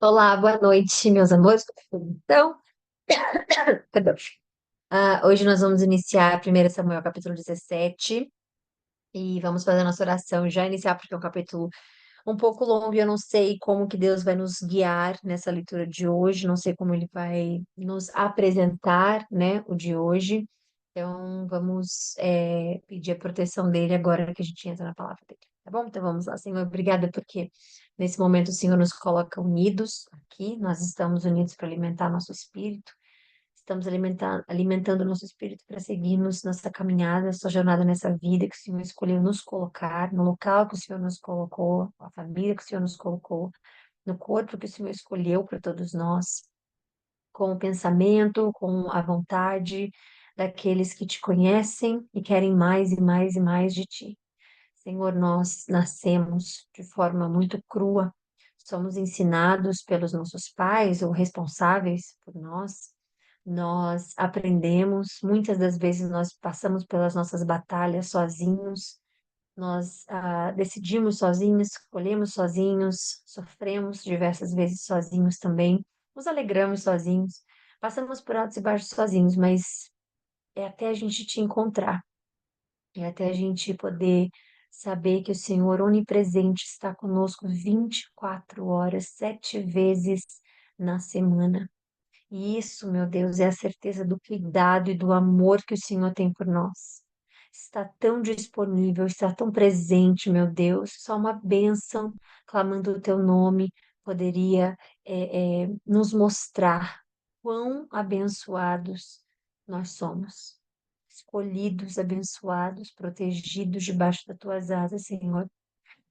Olá, boa noite, meus amores. Então, perdão. Hoje nós vamos iniciar 1 Samuel, capítulo 17, e vamos fazer a nossa oração. Já iniciar, porque é um capítulo um pouco longo e eu não sei como que Deus vai nos guiar nessa leitura de hoje, não sei como Ele vai nos apresentar, né, o de hoje. Então, vamos pedir a proteção dele agora que a gente entra na palavra dele, tá bom? Então, vamos lá, Senhor. Obrigada porque nesse momento o Senhor nos coloca unidos aqui, nós estamos unidos para alimentar nosso espírito, estamos alimentando nosso espírito para seguirmos nossa caminhada, nossa jornada nessa vida que o Senhor escolheu nos colocar, no local que o Senhor nos colocou, a família que o Senhor nos colocou, no corpo que o Senhor escolheu para todos nós, com o pensamento, com a vontade daqueles que te conhecem e querem mais e mais e mais de ti. Senhor, nós nascemos de forma muito crua, somos ensinados pelos nossos pais ou responsáveis por nós. Nós aprendemos, muitas das vezes nós passamos pelas nossas batalhas sozinhos, nós decidimos sozinhos, escolhemos sozinhos, sofremos diversas vezes sozinhos também, nos alegramos sozinhos, passamos por altos e baixos sozinhos, mas é até a gente te encontrar, é até a gente poder saber que o Senhor onipresente está conosco 24 horas, 7 vezes na semana. E isso, meu Deus, é a certeza do cuidado e do amor que o Senhor tem por nós. Está tão disponível, está tão presente, meu Deus. Só uma bênção, clamando o teu nome, poderia nos mostrar quão abençoados nós somos. Escolhidos, abençoados, protegidos debaixo das tuas asas, Senhor.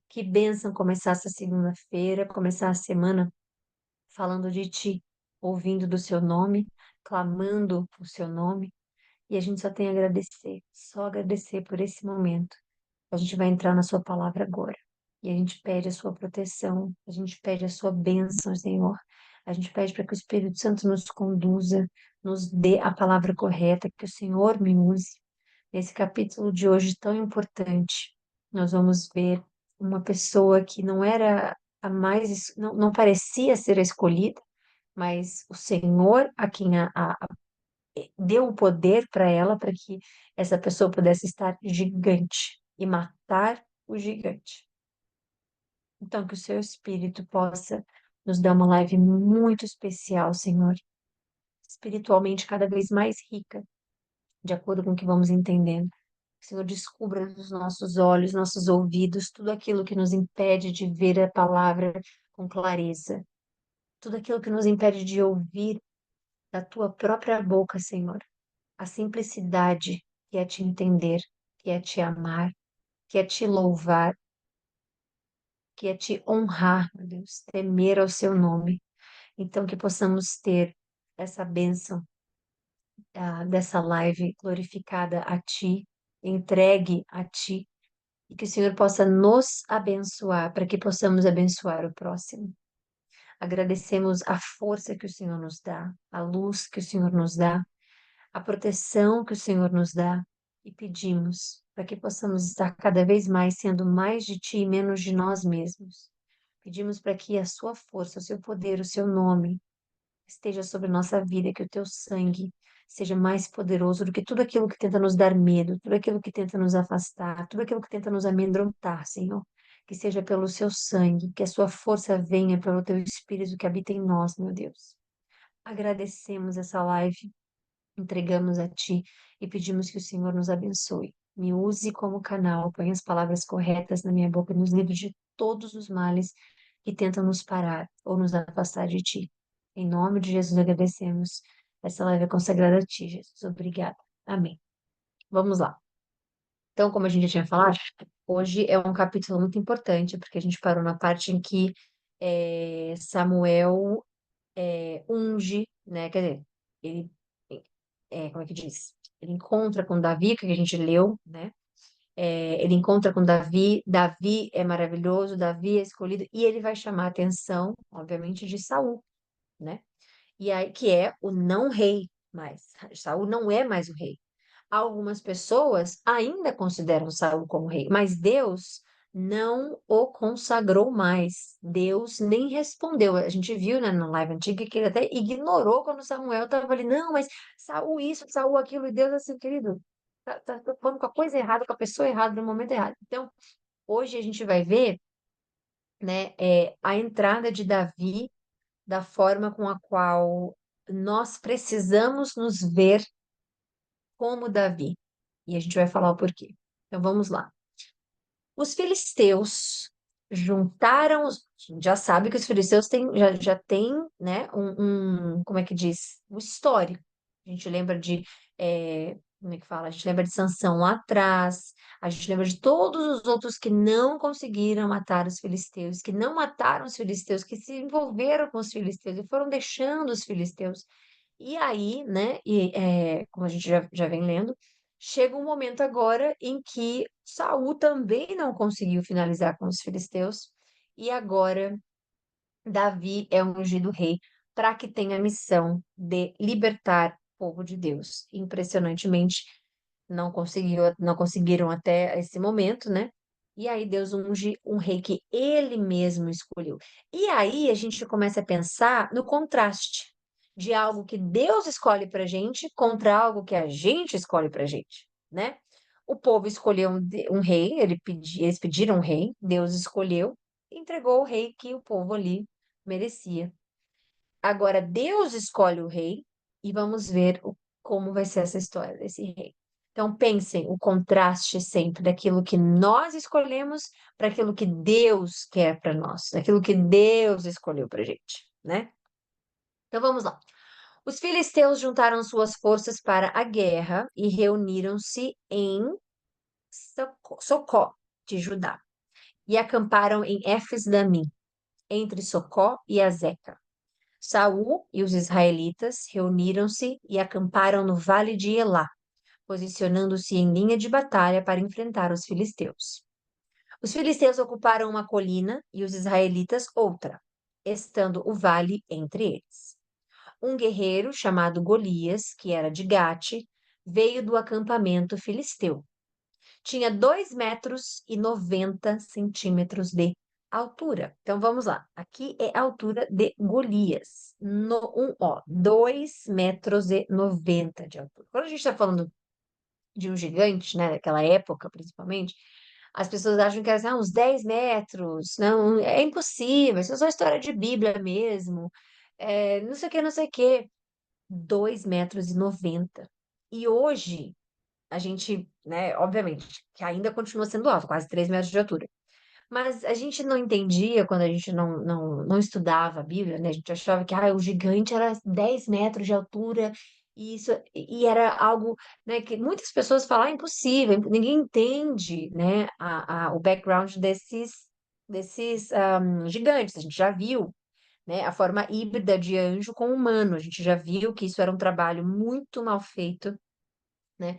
Que bênção começar essa segunda-feira, começar a semana falando de ti, ouvindo do seu nome, clamando o seu nome, e a gente só tem a agradecer, só agradecer por esse momento. A gente vai entrar na sua palavra agora. E a gente pede a sua proteção, a gente pede a sua bênção, Senhor. A gente pede para que o Espírito Santo nos conduza, nos dê a palavra correta, que o Senhor me use. Nesse capítulo de hoje tão importante, nós vamos ver uma pessoa que não era a mais, não parecia ser a escolhida, mas o Senhor a quem deu o poder para ela para que essa pessoa pudesse estar gigante e matar o gigante. Então, que o seu Espírito possa nos dar uma live muito especial, Senhor, espiritualmente cada vez mais rica, de acordo com o que vamos entendendo. Que o Senhor descubra nos nossos olhos, nossos ouvidos, tudo aquilo que nos impede de ver a palavra com clareza, tudo aquilo que nos impede de ouvir da tua própria boca, Senhor, a simplicidade que é te entender, que é te amar, que é te louvar, que é te honrar, meu Deus, temer ao seu nome. Então, que possamos ter essa bênção dessa live glorificada a ti, entregue a ti, e que o Senhor possa nos abençoar para que possamos abençoar o próximo. Agradecemos a força que o Senhor nos dá, a luz que o Senhor nos dá, a proteção que o Senhor nos dá e pedimos para que possamos estar cada vez mais sendo mais de Ti e menos de nós mesmos. Pedimos para que a Sua força, o Seu poder, o Seu nome esteja sobre a nossa vida, que o Teu sangue seja mais poderoso do que tudo aquilo que tenta nos dar medo, tudo aquilo que tenta nos afastar, tudo aquilo que tenta nos amedrontar, Senhor. Que seja pelo Seu sangue, que a Sua força venha pelo Teu Espírito que habita em nós, meu Deus. Agradecemos essa live, entregamos a Ti e pedimos que o Senhor nos abençoe. Me use como canal, põe as palavras corretas na minha boca e nos livre de todos os males que tentam nos parar ou nos afastar de Ti. Em nome de Jesus agradecemos. Essa live é consagrada a Ti, Jesus. Obrigada. Amém. Vamos lá. Então, como a gente já tinha falado, hoje é um capítulo muito importante, porque a gente parou na parte em que Samuel unge, né? Quer dizer, ele, como é que diz? Ele encontra com Davi, que a gente leu, né? Ele encontra com Davi, Davi é maravilhoso, Davi é escolhido, e ele vai chamar a atenção, obviamente, de Saul, né? E aí, que é o não rei mais. Saul não é mais o rei. Algumas pessoas ainda consideram Saul como rei, mas Deus não o consagrou mais. Deus nem respondeu. A gente viu, né, na live antiga que ele até ignorou quando Samuel estava ali. Não, mas Saul isso, Saul aquilo. E Deus assim, querido, tá falando com a coisa errada, com a pessoa errada, no momento errado. Então, hoje a gente vai ver, né, a entrada de Davi da forma com a qual nós precisamos nos ver como Davi. E a gente vai falar o porquê. Então, vamos lá. Os filisteus juntaram, a gente já sabe que os filisteus já têm, né, como é que diz? Um histórico. A gente lembra de, como é que fala? A gente lembra de Sansão lá atrás, a gente lembra de todos os outros que não conseguiram matar os filisteus, que não mataram os filisteus, que se envolveram com os filisteus e foram deixando os filisteus. E aí, né, como a gente já vem lendo, chega um momento agora em que Saul também não conseguiu finalizar com os filisteus, e agora Davi é ungido rei para que tenha a missão de libertar o povo de Deus. Impressionantemente, não conseguiram até esse momento, né? E aí Deus unge um rei que ele mesmo escolheu. E aí a gente começa a pensar no contraste de algo que Deus escolhe para gente contra algo que a gente escolhe para gente, né? O povo escolheu um rei, eles pediram um rei, Deus escolheu, e entregou o rei que o povo ali merecia. Agora Deus escolhe o rei e vamos ver como vai ser essa história desse rei. Então pensem o contraste sempre daquilo que nós escolhemos para aquilo que Deus quer para nós, daquilo que Deus escolheu para gente, né? Então vamos lá. Os filisteus juntaram suas forças para a guerra e reuniram-se em Socó de Judá e acamparam em Éfes-Damim, entre Socó e Azeca. Saul e os israelitas reuniram-se e acamparam no vale de Elá, posicionando-se em linha de batalha para enfrentar os filisteus. Os filisteus ocuparam uma colina e os israelitas outra, estando o vale entre eles. Um guerreiro chamado Golias, que era de Gate, veio do acampamento filisteu. Tinha 2,90 metros de altura. Então vamos lá. Aqui é a altura de Golias. 2,90 metros de altura. Quando a gente está falando de um gigante, né, daquela época principalmente, as pessoas acham que era assim, uns 10 metros. Não, é impossível. Isso é só história de Bíblia mesmo. Não sei o que, não sei o que. 2,90 metros. E hoje a gente, né, obviamente, que ainda continua sendo alto, quase 3 metros de altura. Mas a gente não entendia quando a gente não estudava a Bíblia, né? A gente achava que o gigante era 10 metros de altura, e era algo, né, que muitas pessoas falam, impossível, ninguém entende, né, o background desses gigantes. A gente já viu, né, a forma híbrida de anjo com humano, a gente já viu que isso era um trabalho muito mal feito, né,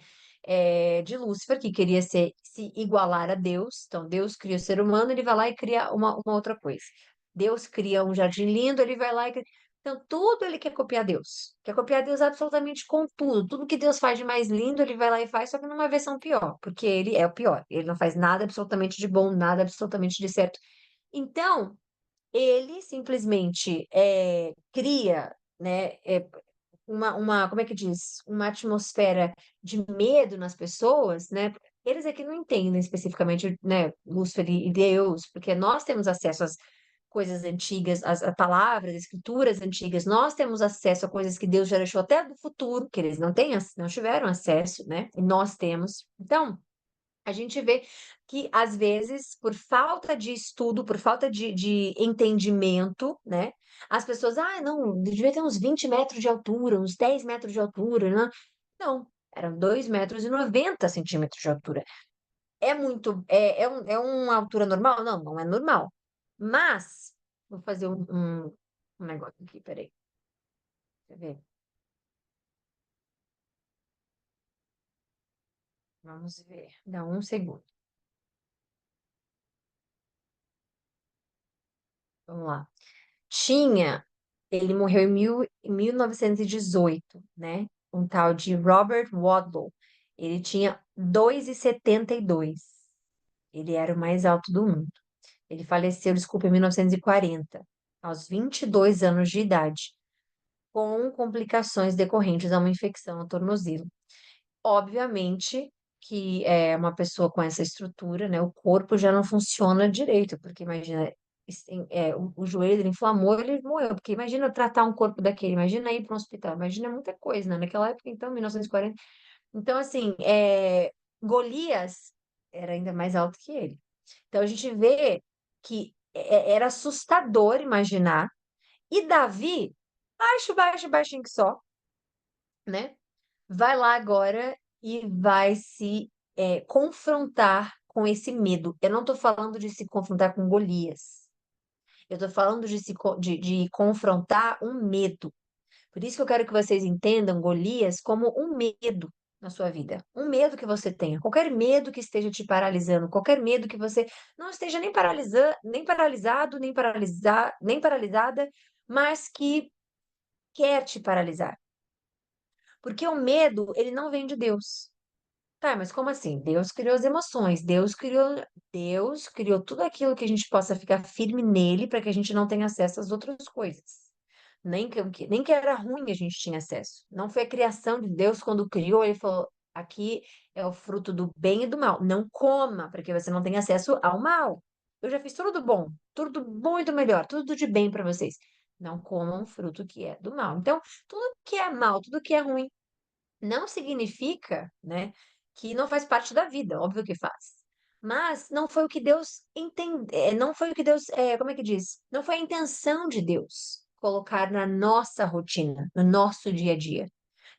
de Lúcifer, que queria se igualar a Deus. Então, Deus cria o ser humano, ele vai lá e cria uma outra coisa. Deus cria um jardim lindo, ele vai lá e cria... Então, tudo ele quer copiar Deus. Quer copiar Deus absolutamente com tudo. Tudo que Deus faz de mais lindo, ele vai lá e faz, só que numa versão pior, porque ele é o pior. Ele não faz nada absolutamente de bom, nada absolutamente de certo. Então, ele simplesmente cria, né, como é que diz? Uma atmosfera de medo nas pessoas, né? Eles aqui não entendem especificamente, né, Lúcifer e Deus, porque nós temos acesso às coisas antigas, às palavras, às escrituras antigas, nós temos acesso a coisas que Deus já deixou até do futuro, que eles não tiveram acesso, né? E nós temos. Então, a gente vê que, às vezes, por falta de estudo, por falta de entendimento, né? As pessoas, não, devia ter uns 20 metros de altura, uns 10 metros de altura, né? Não, eram 2,90 metros de altura. É uma altura normal? Não, não é normal. Mas, vou fazer um negócio aqui, peraí. Quer ver? Vamos ver. Dá um segundo. Vamos lá. Ele morreu em 1918, né? Um tal de Robert Wadlow. Ele tinha 2,72. Ele era o mais alto do mundo. Ele faleceu, desculpa, em 1940, aos 22 anos de idade, com complicações decorrentes a uma infecção no tornozelo. Obviamente que é uma pessoa com essa estrutura, né? O corpo já não funciona direito, porque imagina, o joelho dele inflamou, ele morreu. Porque imagina tratar um corpo daquele, imagina ir para um hospital, imagina muita coisa, né? Naquela época, então, 1940. Então, assim, Golias era ainda mais alto que ele. Então, a gente vê que era assustador imaginar. E Davi, baixo, baixo, baixinho que só, né? Vai lá agora e vai se confrontar com esse medo. Eu não estou falando de se confrontar com Golias. Eu estou falando de confrontar um medo. Por isso que eu quero que vocês entendam Golias como um medo na sua vida. Um medo que você tenha. Qualquer medo que esteja te paralisando, qualquer medo que você não esteja nem nem paralisado, nem paralisada, mas que quer te paralisar. Porque o medo, ele não vem de Deus. Tá, mas como assim? Deus criou as emoções, Deus criou tudo aquilo que a gente possa ficar firme nele para que a gente não tenha acesso às outras coisas. Nem que era ruim a gente tinha acesso. Não foi a criação de Deus quando criou, ele falou: aqui é o fruto do bem e do mal. Não coma, porque você não tem acesso ao mal. Eu já fiz tudo do bom e do melhor, tudo de bem para vocês. Não comam o fruto que é do mal. Então, tudo que é mal, tudo que é ruim não significa, né, que não faz parte da vida, óbvio que faz. Mas não foi o que Deus entende, não foi o que Deus, como é que diz? Não foi a intenção de Deus colocar na nossa rotina, no nosso dia a dia.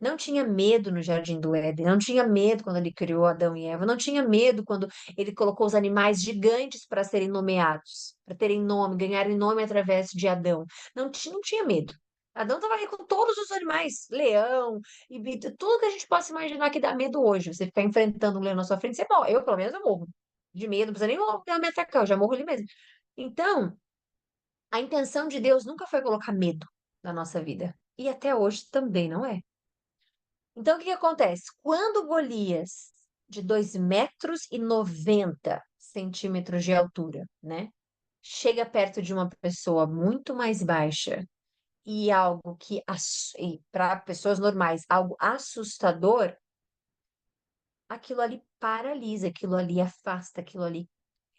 Não tinha medo no Jardim do Éden, não tinha medo quando ele criou Adão e Eva, não tinha medo quando ele colocou os animais gigantes para serem nomeados, para terem nome, ganharem nome através de Adão. Não tinha medo. Adão estava ali com todos os animais, leão, tudo que a gente possa imaginar que dá medo hoje. Você ficar enfrentando um leão na sua frente, você morre. Eu, pelo menos, eu morro de medo, não precisa nem o leão me atacar, eu já morro ali mesmo. Então, a intenção de Deus nunca foi colocar medo na nossa vida. E até hoje também não é. Então, o que que acontece? Quando Golias, de 2,90 m de altura, né? Chega perto de uma pessoa muito mais baixa e algo que, para pessoas normais, algo assustador, aquilo ali paralisa, aquilo ali afasta, aquilo ali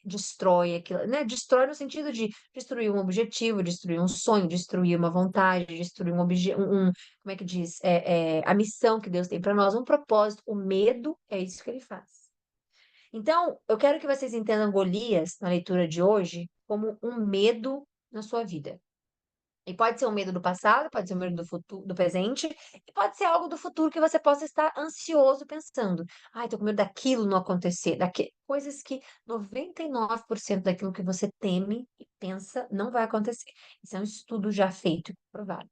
destrói, aquilo, né? Destrói no sentido de destruir um objetivo, destruir um sonho, destruir uma vontade, destruir como é que diz? A missão que Deus tem para nós, um propósito. O medo é isso que ele faz. Então, eu quero que vocês entendam Golias, na leitura de hoje, como um medo na sua vida. E pode ser um medo do passado, pode ser um medo do futuro, do presente, e pode ser algo do futuro que você possa estar ansioso pensando. Ai, tô com medo daquilo não acontecer, coisas que 99% daquilo que você teme e pensa não vai acontecer. Isso é um estudo já feito e comprovado.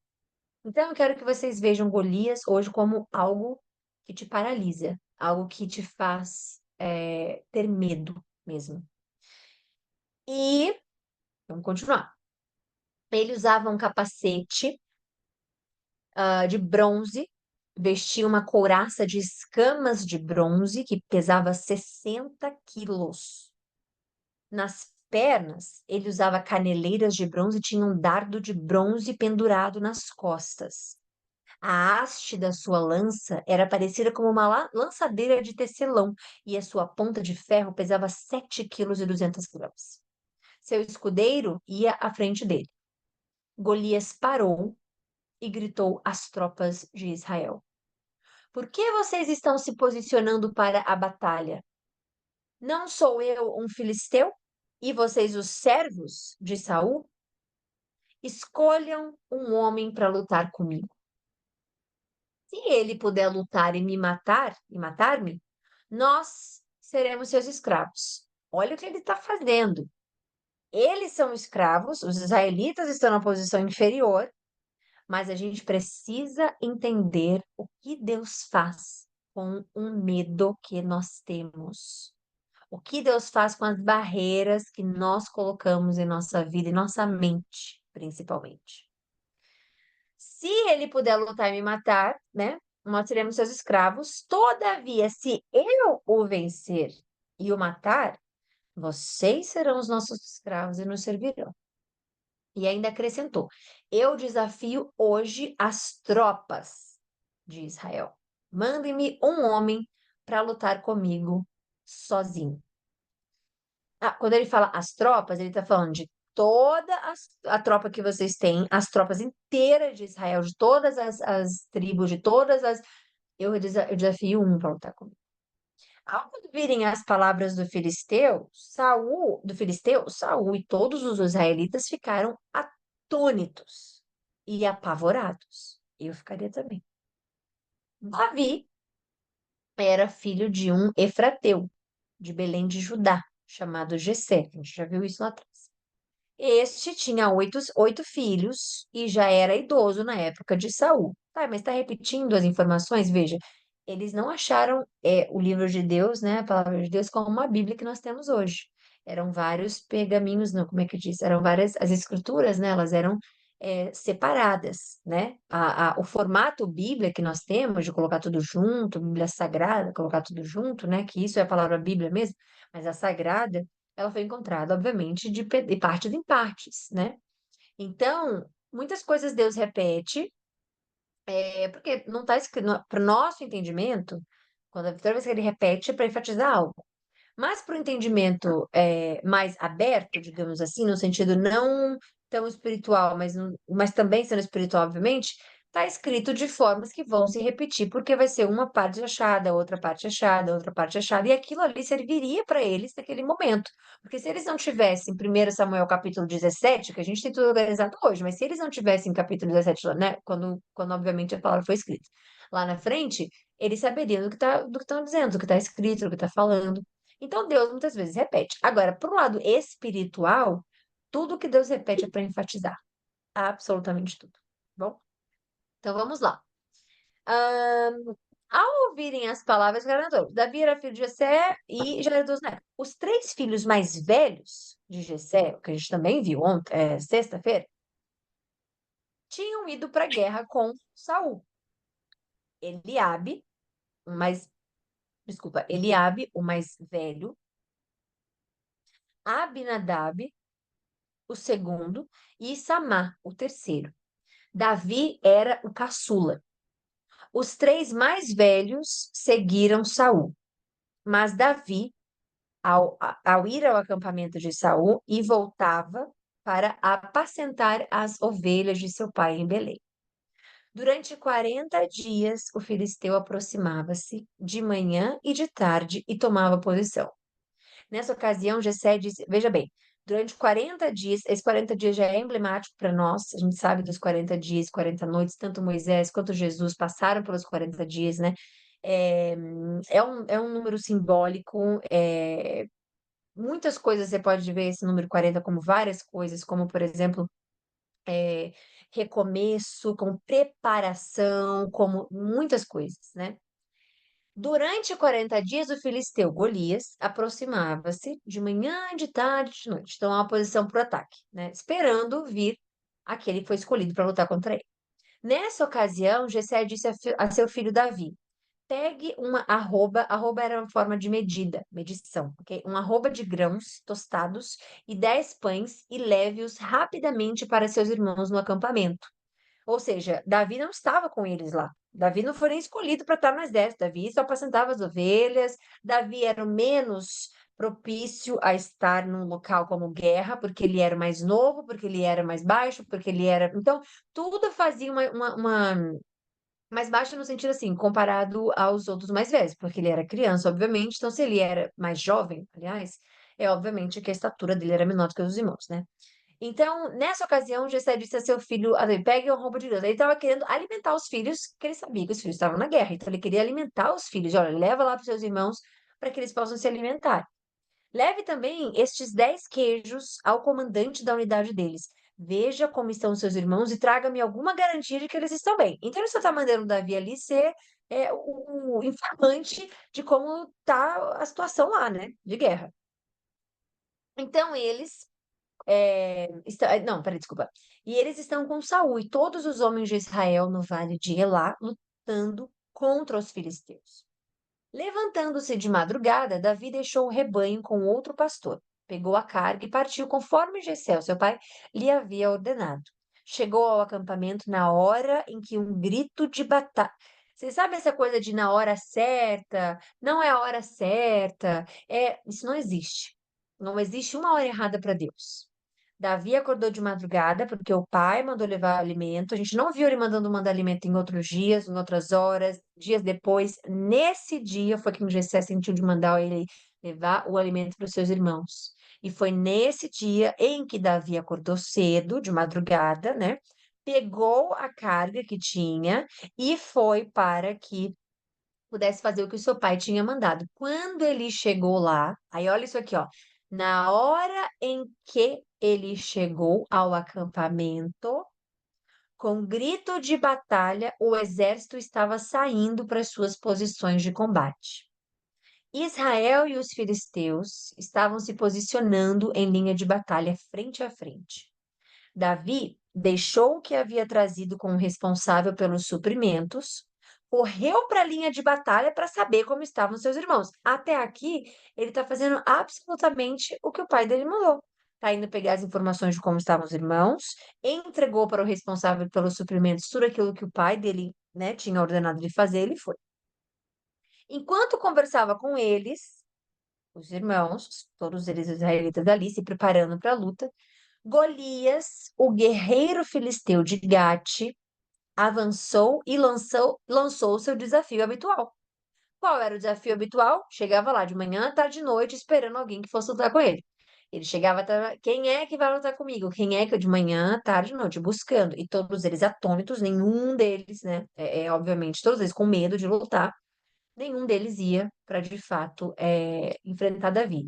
Então, eu quero que vocês vejam Golias hoje como algo que te paralisa, algo que te faz ter medo mesmo. E vamos continuar. Ele usava um capacete de bronze, vestia uma couraça de escamas de bronze que pesava 60 quilos. Nas pernas, ele usava caneleiras de bronze e tinha um dardo de bronze pendurado nas costas. A haste da sua lança era parecida com uma lançadeira de tecelão e a sua ponta de ferro pesava 7,2 kg. Seu escudeiro ia à frente dele. Golias parou e gritou às tropas de Israel: por que vocês estão se posicionando para a batalha? Não sou eu um filisteu? E vocês os servos de Saul? Escolham um homem para lutar comigo. Se ele puder lutar e matar-me, nós seremos seus escravos. Olha o que ele está fazendo. Eles são escravos, os israelitas estão na posição inferior, mas a gente precisa entender o que Deus faz com um medo que nós temos. O que Deus faz com as barreiras que nós colocamos em nossa vida, em nossa mente, principalmente. Se ele puder lutar e me matar, né? Nós seremos seus escravos. Todavia, se eu o vencer e o matar, vocês serão os nossos escravos e nos servirão. E ainda acrescentou: eu desafio hoje as tropas de Israel. Mandem-me um homem para lutar comigo sozinho. Quando ele fala as tropas, ele está falando de toda a tropa que vocês têm, as tropas inteiras de Israel, de todas as tribos, de todas as. Eu desafio um para lutar comigo. Ao ouvirem as palavras do filisteu, Saul e todos os israelitas ficaram atônitos e apavorados. Eu ficaria também. Davi era filho de um efrateu, de Belém de Judá, chamado Jessé. A gente já viu isso lá atrás. Este tinha oito filhos e já era idoso na época de Saul. Tá, mas está repetindo as informações? Veja, eles não acharam o livro de Deus, né, a palavra de Deus, como uma Bíblia que nós temos hoje. Eram vários pergaminhos, não, como é que diz? Eram várias, as escrituras, né, elas eram separadas, né? O formato Bíblia que nós temos, de colocar tudo junto, Bíblia Sagrada, colocar tudo junto, né, que isso é a palavra Bíblia mesmo, mas a Sagrada ela foi encontrada, obviamente, de partes em partes, né? Então, muitas coisas Deus repete, porque não está escrito, para o nosso entendimento, toda vez que ele repete é para enfatizar algo. Mas para o entendimento mais aberto, digamos assim, no sentido não tão espiritual, mas também sendo espiritual, obviamente, está escrito de formas que vão se repetir, porque vai ser uma parte achada, outra parte achada, outra parte achada, e aquilo ali serviria para eles naquele momento. Porque se eles não tivessem 1 Samuel capítulo 17, que a gente tem tudo organizado hoje, mas se eles não tivessem capítulo 17, né, quando obviamente a palavra foi escrita, lá na frente, eles saberiam do que estão dizendo, do que está escrito, do que está falando. Então, Deus muitas vezes repete. Agora, para o lado espiritual, tudo que Deus repete é para enfatizar. Absolutamente tudo. Bom, então vamos lá. Ao ouvirem as palavras, Davi era filho de Jessé e já era dos netos. Os três filhos mais velhos de Jessé, que a gente também viu ontem, sexta-feira, tinham ido para a guerra com Saul. Eliabe, o mais, desculpa, Eliabe, o mais velho, Abinadab, o segundo, e Samá, o terceiro. Davi era o caçula. Os três mais velhos seguiram Saul, mas Davi, ao ir ao acampamento de Saul, e voltava para apacentar as ovelhas de seu pai em Belém. Durante 40 dias, o filisteu aproximava-se de manhã e de tarde e tomava posição. Nessa ocasião, Jessé disse, veja bem, durante 40 dias, esses 40 dias já é emblemático para nós, a gente sabe dos 40 dias, 40 noites, tanto Moisés quanto Jesus passaram pelos 40 dias, né? É um número simbólico, muitas coisas você pode ver esse número 40 como várias coisas, como, por exemplo, é, recomeço, como preparação, como muitas coisas, né? Durante 40 dias, o filisteu Golias aproximava-se de manhã, de tarde, de noite. Então, é uma posição para o ataque, né? Esperando vir aquele que foi escolhido para lutar contra ele. Nessa ocasião, Jessé disse a seu filho Davi: pegue uma arroba era uma forma de medição, ok? Um arroba de grãos tostados e 10 pães e leve-os rapidamente para seus irmãos no acampamento. Ou seja, Davi não estava com eles lá. Davi não foi nem escolhido para estar no exército. Davi só apacentava as ovelhas. Davi era o menos propício a estar num local como guerra, porque ele era mais novo, porque ele era mais baixo, porque ele era. Então, tudo fazia uma mais baixo no sentido assim, comparado aos outros mais velhos, porque ele era criança, obviamente. Então, se ele era mais jovem, aliás, é obviamente que a estatura dele era menor do que os irmãos, né? Então, nessa ocasião, Jessé disse a seu filho, pegue um roubo de grãos. Ele estava querendo alimentar os filhos, que ele sabia que os filhos estavam na guerra. Então, ele queria alimentar os filhos. Olha, leva lá para os seus irmãos para que eles possam se alimentar. Leve também estes 10 queijos ao comandante da unidade deles. Veja como estão os seus irmãos e traga-me alguma garantia de que eles estão bem. Então, ele só está mandando o Davi ali ser o informante de como está a situação lá, né? De guerra. Então, não, peraí, desculpa. E eles estão com Saul e todos os homens de Israel no vale de Elá, lutando contra os filisteus. Levantando-se de madrugada, Davi deixou o rebanho com outro pastor, pegou a carga e partiu conforme Jessé, seu pai, lhe havia ordenado. Chegou ao acampamento na hora em que um grito de batalha. Você sabe essa coisa de na hora certa, não é a hora certa? Isso não existe. Não existe uma hora errada para Deus. Davi acordou de madrugada porque o pai mandou levar alimento. A gente não viu ele mandar alimento em outros dias, em outras horas, dias depois. Nesse dia foi que Jessé sentiu de mandar ele levar o alimento para os seus irmãos. E foi nesse dia em que Davi acordou cedo, de madrugada, né? Pegou a carga que tinha e foi para que pudesse fazer o que o seu pai tinha mandado. Quando ele chegou lá, aí olha isso aqui, ó. Na hora em que ele chegou ao acampamento, com grito de batalha, o exército estava saindo para suas posições de combate. Israel e os filisteus estavam se posicionando em linha de batalha frente a frente. Davi deixou o que havia trazido como responsável pelos suprimentos, correu para a linha de batalha para saber como estavam seus irmãos. Até aqui, ele está fazendo absolutamente o que o pai dele mandou. Está indo pegar as informações de como estavam os irmãos, entregou para o responsável pelos suprimentos tudo aquilo que o pai dele, né, tinha ordenado de fazer, ele foi. Enquanto conversava com eles, os irmãos, todos eles israelitas ali, se preparando para a luta, Golias, o guerreiro filisteu de Gate, avançou e lançou seu desafio habitual. Qual era o desafio habitual? Chegava lá de manhã, tarde e noite, esperando alguém que fosse lutar com ele. Ele chegava, quem é que vai lutar comigo? Quem é que de manhã, tarde e noite, buscando. E todos eles atônitos, nenhum deles, né? Obviamente, todos eles com medo de lutar, nenhum deles ia para de fato enfrentar Davi.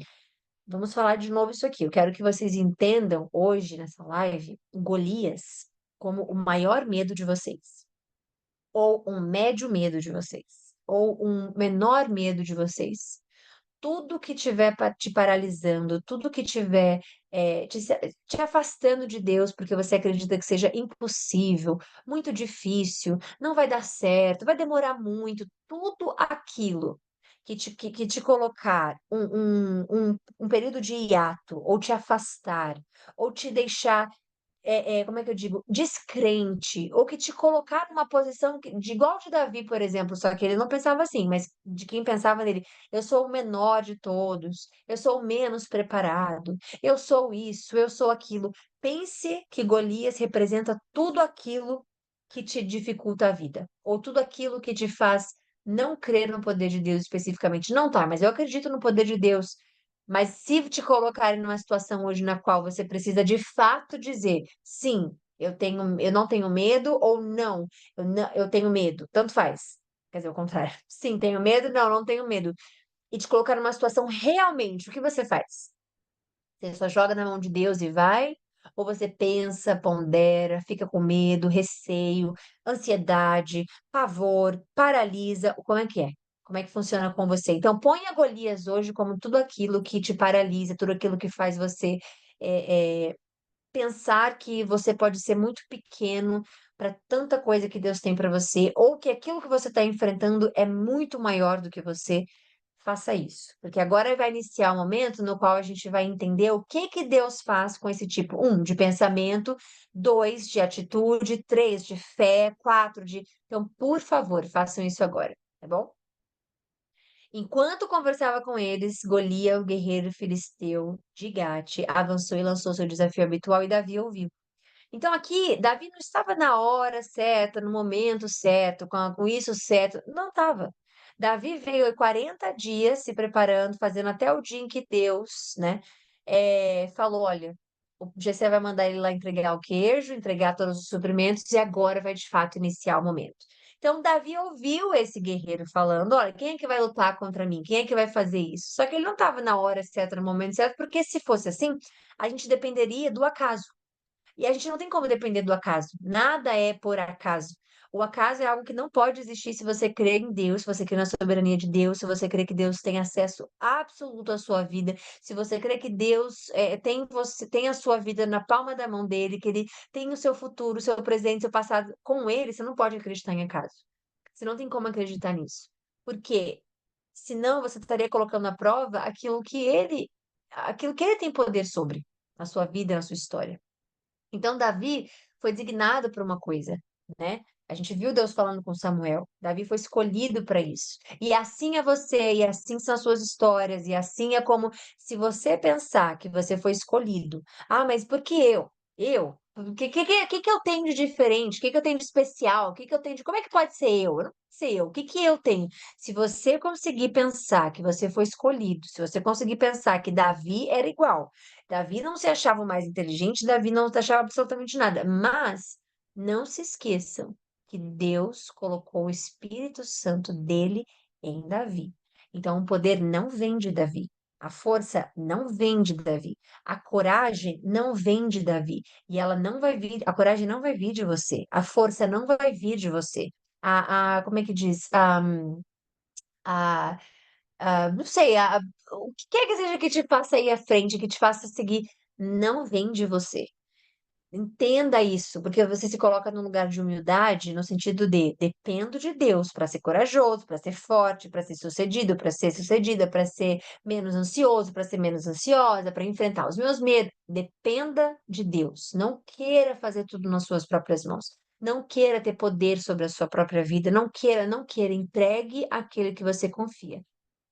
Vamos falar de novo isso aqui. Eu quero que vocês entendam hoje, nessa live, Golias como o maior medo de vocês, ou um médio medo de vocês, ou um menor medo de vocês. Tudo que tiver te paralisando, tudo que tiver te afastando de Deus, porque você acredita que seja impossível, muito difícil, não vai dar certo, vai demorar muito, tudo aquilo que te colocar um período de hiato, ou te afastar, ou te deixar como é que eu digo, descrente, ou que te colocar numa posição de igual de Davi, por exemplo, só que ele não pensava assim, mas de quem pensava nele, eu sou o menor de todos, eu sou o menos preparado, eu sou isso, eu sou aquilo. Pense que Golias representa tudo aquilo que te dificulta a vida, ou tudo aquilo que te faz não crer no poder de Deus especificamente. Não tá, mas eu acredito no poder de Deus. Mas se te colocarem numa situação hoje na qual você precisa de fato dizer, sim, eu não tenho medo, ou não, eu tenho medo, tanto faz. Quer dizer, o contrário. Sim, tenho medo, não, não tenho medo. E te colocar numa situação realmente, o que você faz? Você só joga na mão de Deus e vai? Ou você pensa, pondera, fica com medo, receio, ansiedade, pavor, paralisa? Como é que é? Como é que funciona com você? Então, ponha Golias hoje como tudo aquilo que te paralisa, tudo aquilo que faz você pensar que você pode ser muito pequeno para tanta coisa que Deus tem para você, ou que aquilo que você está enfrentando é muito maior do que você. Faça isso, porque agora vai iniciar o momento no qual a gente vai entender o que que Deus faz com esse tipo, de pensamento, dois, de atitude, três, de fé, quatro, de. Então, por favor, façam isso agora, tá bom? Enquanto conversava com eles, Golias, o guerreiro filisteu de Gate, avançou e lançou seu desafio habitual e Davi ouviu. Então aqui, Davi não estava na hora certa, no momento certo, com isso certo. Não estava. Davi veio 40 dias se preparando, fazendo até o dia em que Deus, né, falou: olha, o Jessé vai mandar ele lá entregar o queijo, entregar todos os suprimentos, e agora vai de fato iniciar o momento. Então, Davi ouviu esse guerreiro falando: olha, quem é que vai lutar contra mim? Quem é que vai fazer isso? Só que ele não estava na hora certa, no momento certo, porque se fosse assim, a gente dependeria do acaso. E a gente não tem como depender do acaso. Nada é por acaso. O acaso é algo que não pode existir se você crer em Deus, se você crer na soberania de Deus, se você crer que Deus tem acesso absoluto à sua vida, se você crer que Deus tem a sua vida na palma da mão dele, que ele tem o seu futuro, o seu presente, o seu passado com ele, você não pode acreditar em acaso. Você não tem como acreditar nisso. Por quê? Senão você estaria colocando à prova aquilo que ele tem poder sobre na sua vida, na sua história. Então, Davi foi designado para uma coisa, né? A gente viu Deus falando com Samuel. Davi foi escolhido para isso. E assim é você, e assim são as suas histórias, e assim é como se você pensar que você foi escolhido. Ah, mas por que eu? Eu? O que eu tenho de diferente? O que eu tenho de especial? O que eu tenho de. Como é que pode ser eu? Eu não posso ser eu. O que eu tenho? Se você conseguir pensar que você foi escolhido, se você conseguir pensar que Davi era igual, Davi não se achava o mais inteligente, Davi não se achava absolutamente nada. Mas não se esqueçam que Deus colocou o Espírito Santo dele em Davi. Então, o poder não vem de Davi. A força não vem de Davi. A coragem não vem de Davi. E ela não vai vir, a coragem não vai vir de você. A força não vai vir de você. Como é que diz? A, não sei, o que quer que seja que te faça ir à frente, que te faça seguir, não vem de você. Entenda isso, porque você se coloca num lugar de humildade no sentido de dependo de Deus para ser corajoso, para ser forte, para ser sucedido, para ser sucedida, para ser menos ansioso, para ser menos ansiosa, para enfrentar os meus medos. Dependa de Deus. Não queira fazer tudo nas suas próprias mãos. Não queira ter poder sobre a sua própria vida. Não queira, não queira. Entregue aquele que você confia.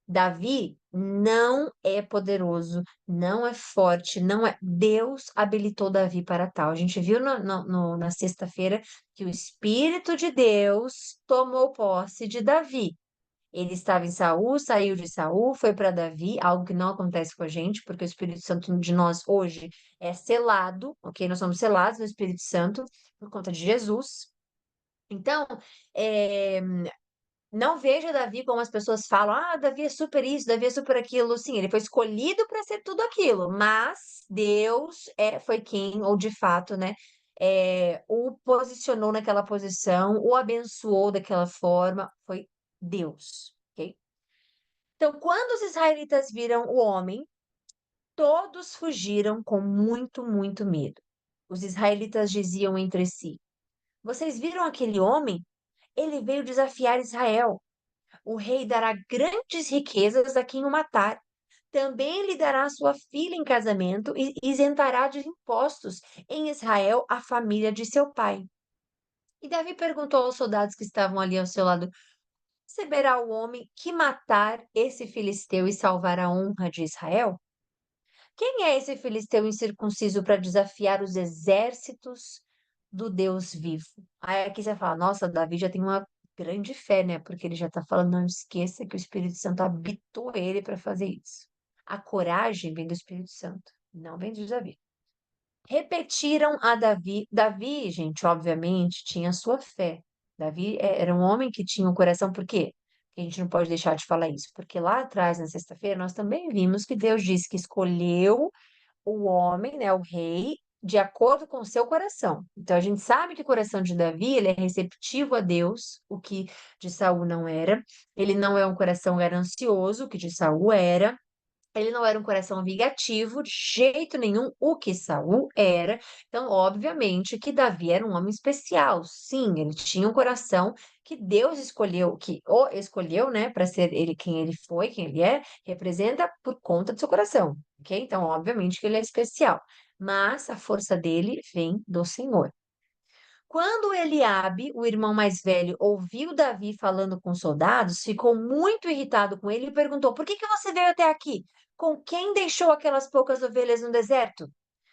Davi não é poderoso, não é forte, não é. Deus habilitou Davi para tal. A gente viu na sexta-feira que o Espírito de Deus tomou posse de Davi. Ele estava em Saul, saiu de Saul, foi para Davi, algo que não acontece com a gente, porque o Espírito Santo de nós hoje é selado, ok? Nós somos selados no Espírito Santo por conta de Jesus. Então, é, não veja Davi como as pessoas falam, Davi é super isso, Davi é super aquilo. Sim, ele foi escolhido para ser tudo aquilo, mas Deus foi quem, ou de fato, né, o posicionou naquela posição, o abençoou daquela forma, foi Deus, ok? Então, quando os israelitas viram o homem, todos fugiram com muito, muito medo. Os israelitas diziam entre si: Vocês viram aquele homem? Ele veio desafiar Israel. O rei dará grandes riquezas a quem o matar. Também lhe dará sua filha em casamento e isentará de impostos em Israel a família de seu pai. E Davi perguntou aos soldados que estavam ali ao seu lado: Receberá o homem que matar esse filisteu e salvar a honra de Israel? Quem é esse filisteu incircunciso para desafiar os exércitos do Deus vivo? Aí aqui você fala, nossa, Davi já tem uma grande fé, né? Porque ele já está falando, não esqueça que o Espírito Santo habitou ele para fazer isso. A coragem vem do Espírito Santo, não vem de Davi. Repetiram a Davi. Davi, gente, obviamente, tinha sua fé. Davi era um homem que tinha um coração, por quê? A gente não pode deixar de falar isso, porque lá atrás, na sexta-feira, nós também vimos que Deus disse que escolheu o homem, né, o rei, de acordo com o seu coração. Então a gente sabe que o coração de Davi, ele é receptivo a Deus, o que de Saul não era. Ele não é um coração ganancioso, o que de Saul era. Ele não era um coração vingativo, de jeito nenhum, o que Saul era. Então, obviamente, que Davi era um homem especial. Sim, ele tinha um coração que Deus escolheu, que o escolheu, né, para ser ele quem ele foi, quem ele é, representa por conta do seu coração, ok? Então, obviamente que ele é especial. Mas a força dele vem do Senhor. Quando Eliabe, o irmão mais velho, ouviu Davi falando com os soldados, ficou muito irritado com ele e perguntou: Por que você veio até aqui? Com quem deixou aquelas poucas ovelhas no deserto?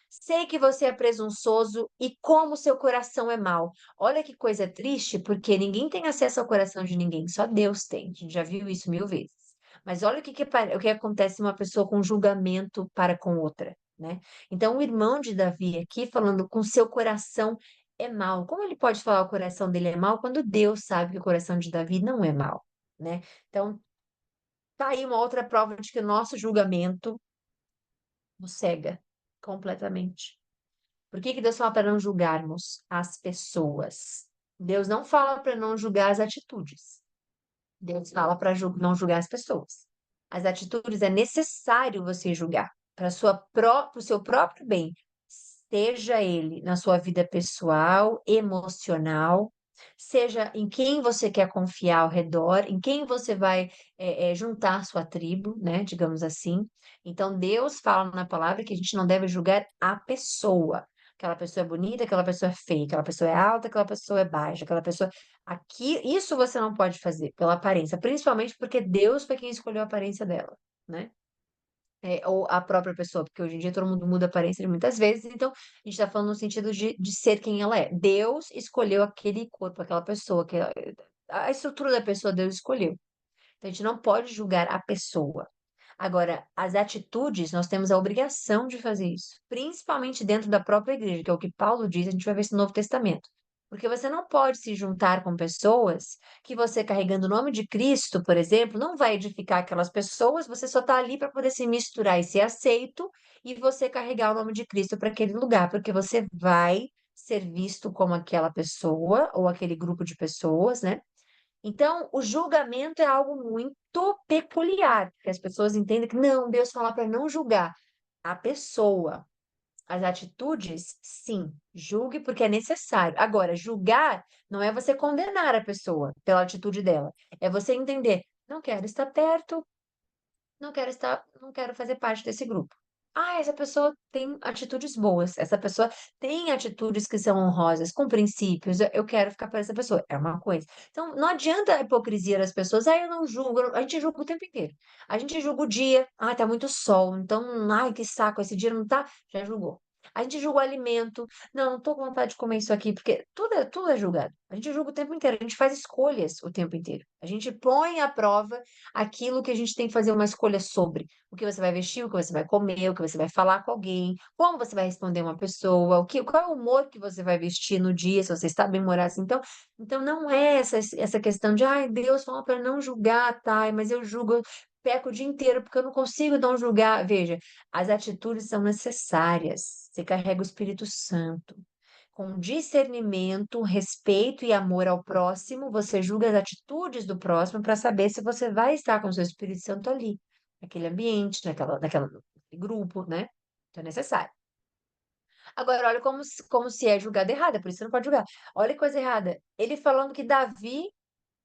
Sei que você é presunçoso e como seu coração é mau. Olha que coisa triste, porque ninguém tem acesso ao coração de ninguém, só Deus tem. A gente já viu isso mil vezes. Mas olha o que acontece uma pessoa com julgamento para com outra, né? Então, o irmão de Davi aqui falando com seu coração é mau. Como ele pode falar o coração dele é mau quando Deus sabe que o coração de Davi não é mau, né? Então, tá aí uma outra prova de que o nosso julgamento nos cega completamente. Por que que Deus fala para não julgarmos as pessoas? Deus não fala para não julgar as atitudes. Deus fala para não julgar as pessoas. As atitudes é necessário você julgar para o seu próprio bem, seja ele na sua vida pessoal, emocional. seja em quem você quer confiar ao redor, em quem você vai juntar sua tribo, né? Digamos assim. Então, Deus fala na palavra que a gente não deve julgar a pessoa. Aquela pessoa é bonita, aquela pessoa é feia, aquela pessoa é alta, aquela pessoa é baixa, aquela pessoa. Aqui, isso você não pode fazer pela aparência, principalmente porque Deus foi quem escolheu a aparência dela, né? Ou a própria pessoa, porque hoje em dia todo mundo muda a aparência de muitas vezes, então a gente está falando no sentido de ser quem ela é. Deus escolheu aquele corpo, aquela pessoa, a estrutura da pessoa Deus escolheu. Então a gente não pode julgar a pessoa. Agora, as atitudes, nós temos a obrigação de fazer isso, principalmente dentro da própria igreja, que é o que Paulo diz, a gente vai ver isso no Novo Testamento. Porque você não pode se juntar com pessoas que você, carregando o nome de Cristo, por exemplo, não vai edificar aquelas pessoas, você só está ali para poder se misturar e ser aceito, e você carregar o nome de Cristo para aquele lugar, porque você vai ser visto como aquela pessoa ou aquele grupo de pessoas, né? Então, o julgamento é algo muito peculiar, porque as pessoas entendem que não, Deus fala para não julgar a pessoa. As atitudes, sim, julgue porque é necessário. Agora, julgar não é você condenar a pessoa pela atitude dela, é você entender, não quero estar perto, não quero fazer parte desse grupo. Ah, essa pessoa tem atitudes boas, essa pessoa tem atitudes que são honrosas, com princípios, eu quero ficar para essa pessoa, é uma coisa. Então, não adianta a hipocrisia das pessoas, ah, eu não julgo, a gente julga o tempo inteiro. A gente julga o dia, ah, tá muito sol, então, ai, que saco, esse dia não tá, já julgou. A gente julga o alimento, não tô com vontade de comer isso aqui, porque tudo é julgado. A gente julga o tempo inteiro, a gente faz escolhas o tempo inteiro. A gente põe à prova aquilo que a gente tem que fazer uma escolha sobre o que você vai vestir, o que você vai comer, o que você vai falar com alguém, como você vai responder uma pessoa, qual é o humor que você vai vestir no dia, se você está bem-humorado. Assim. Então não é essa questão de, ai, Deus falou para não julgar, tá? Mas eu julgo, eu peco o dia inteiro porque eu não consigo não julgar. Veja, as atitudes são necessárias. Você carrega o Espírito Santo. Com discernimento, respeito e amor ao próximo, você julga as atitudes do próximo para saber se você vai estar com o seu Espírito Santo ali, naquele ambiente, naquele grupo, né? Então é necessário. Agora, olha como se é julgado errado, é por isso que você não pode julgar. Olha que coisa errada. Ele falando que Davi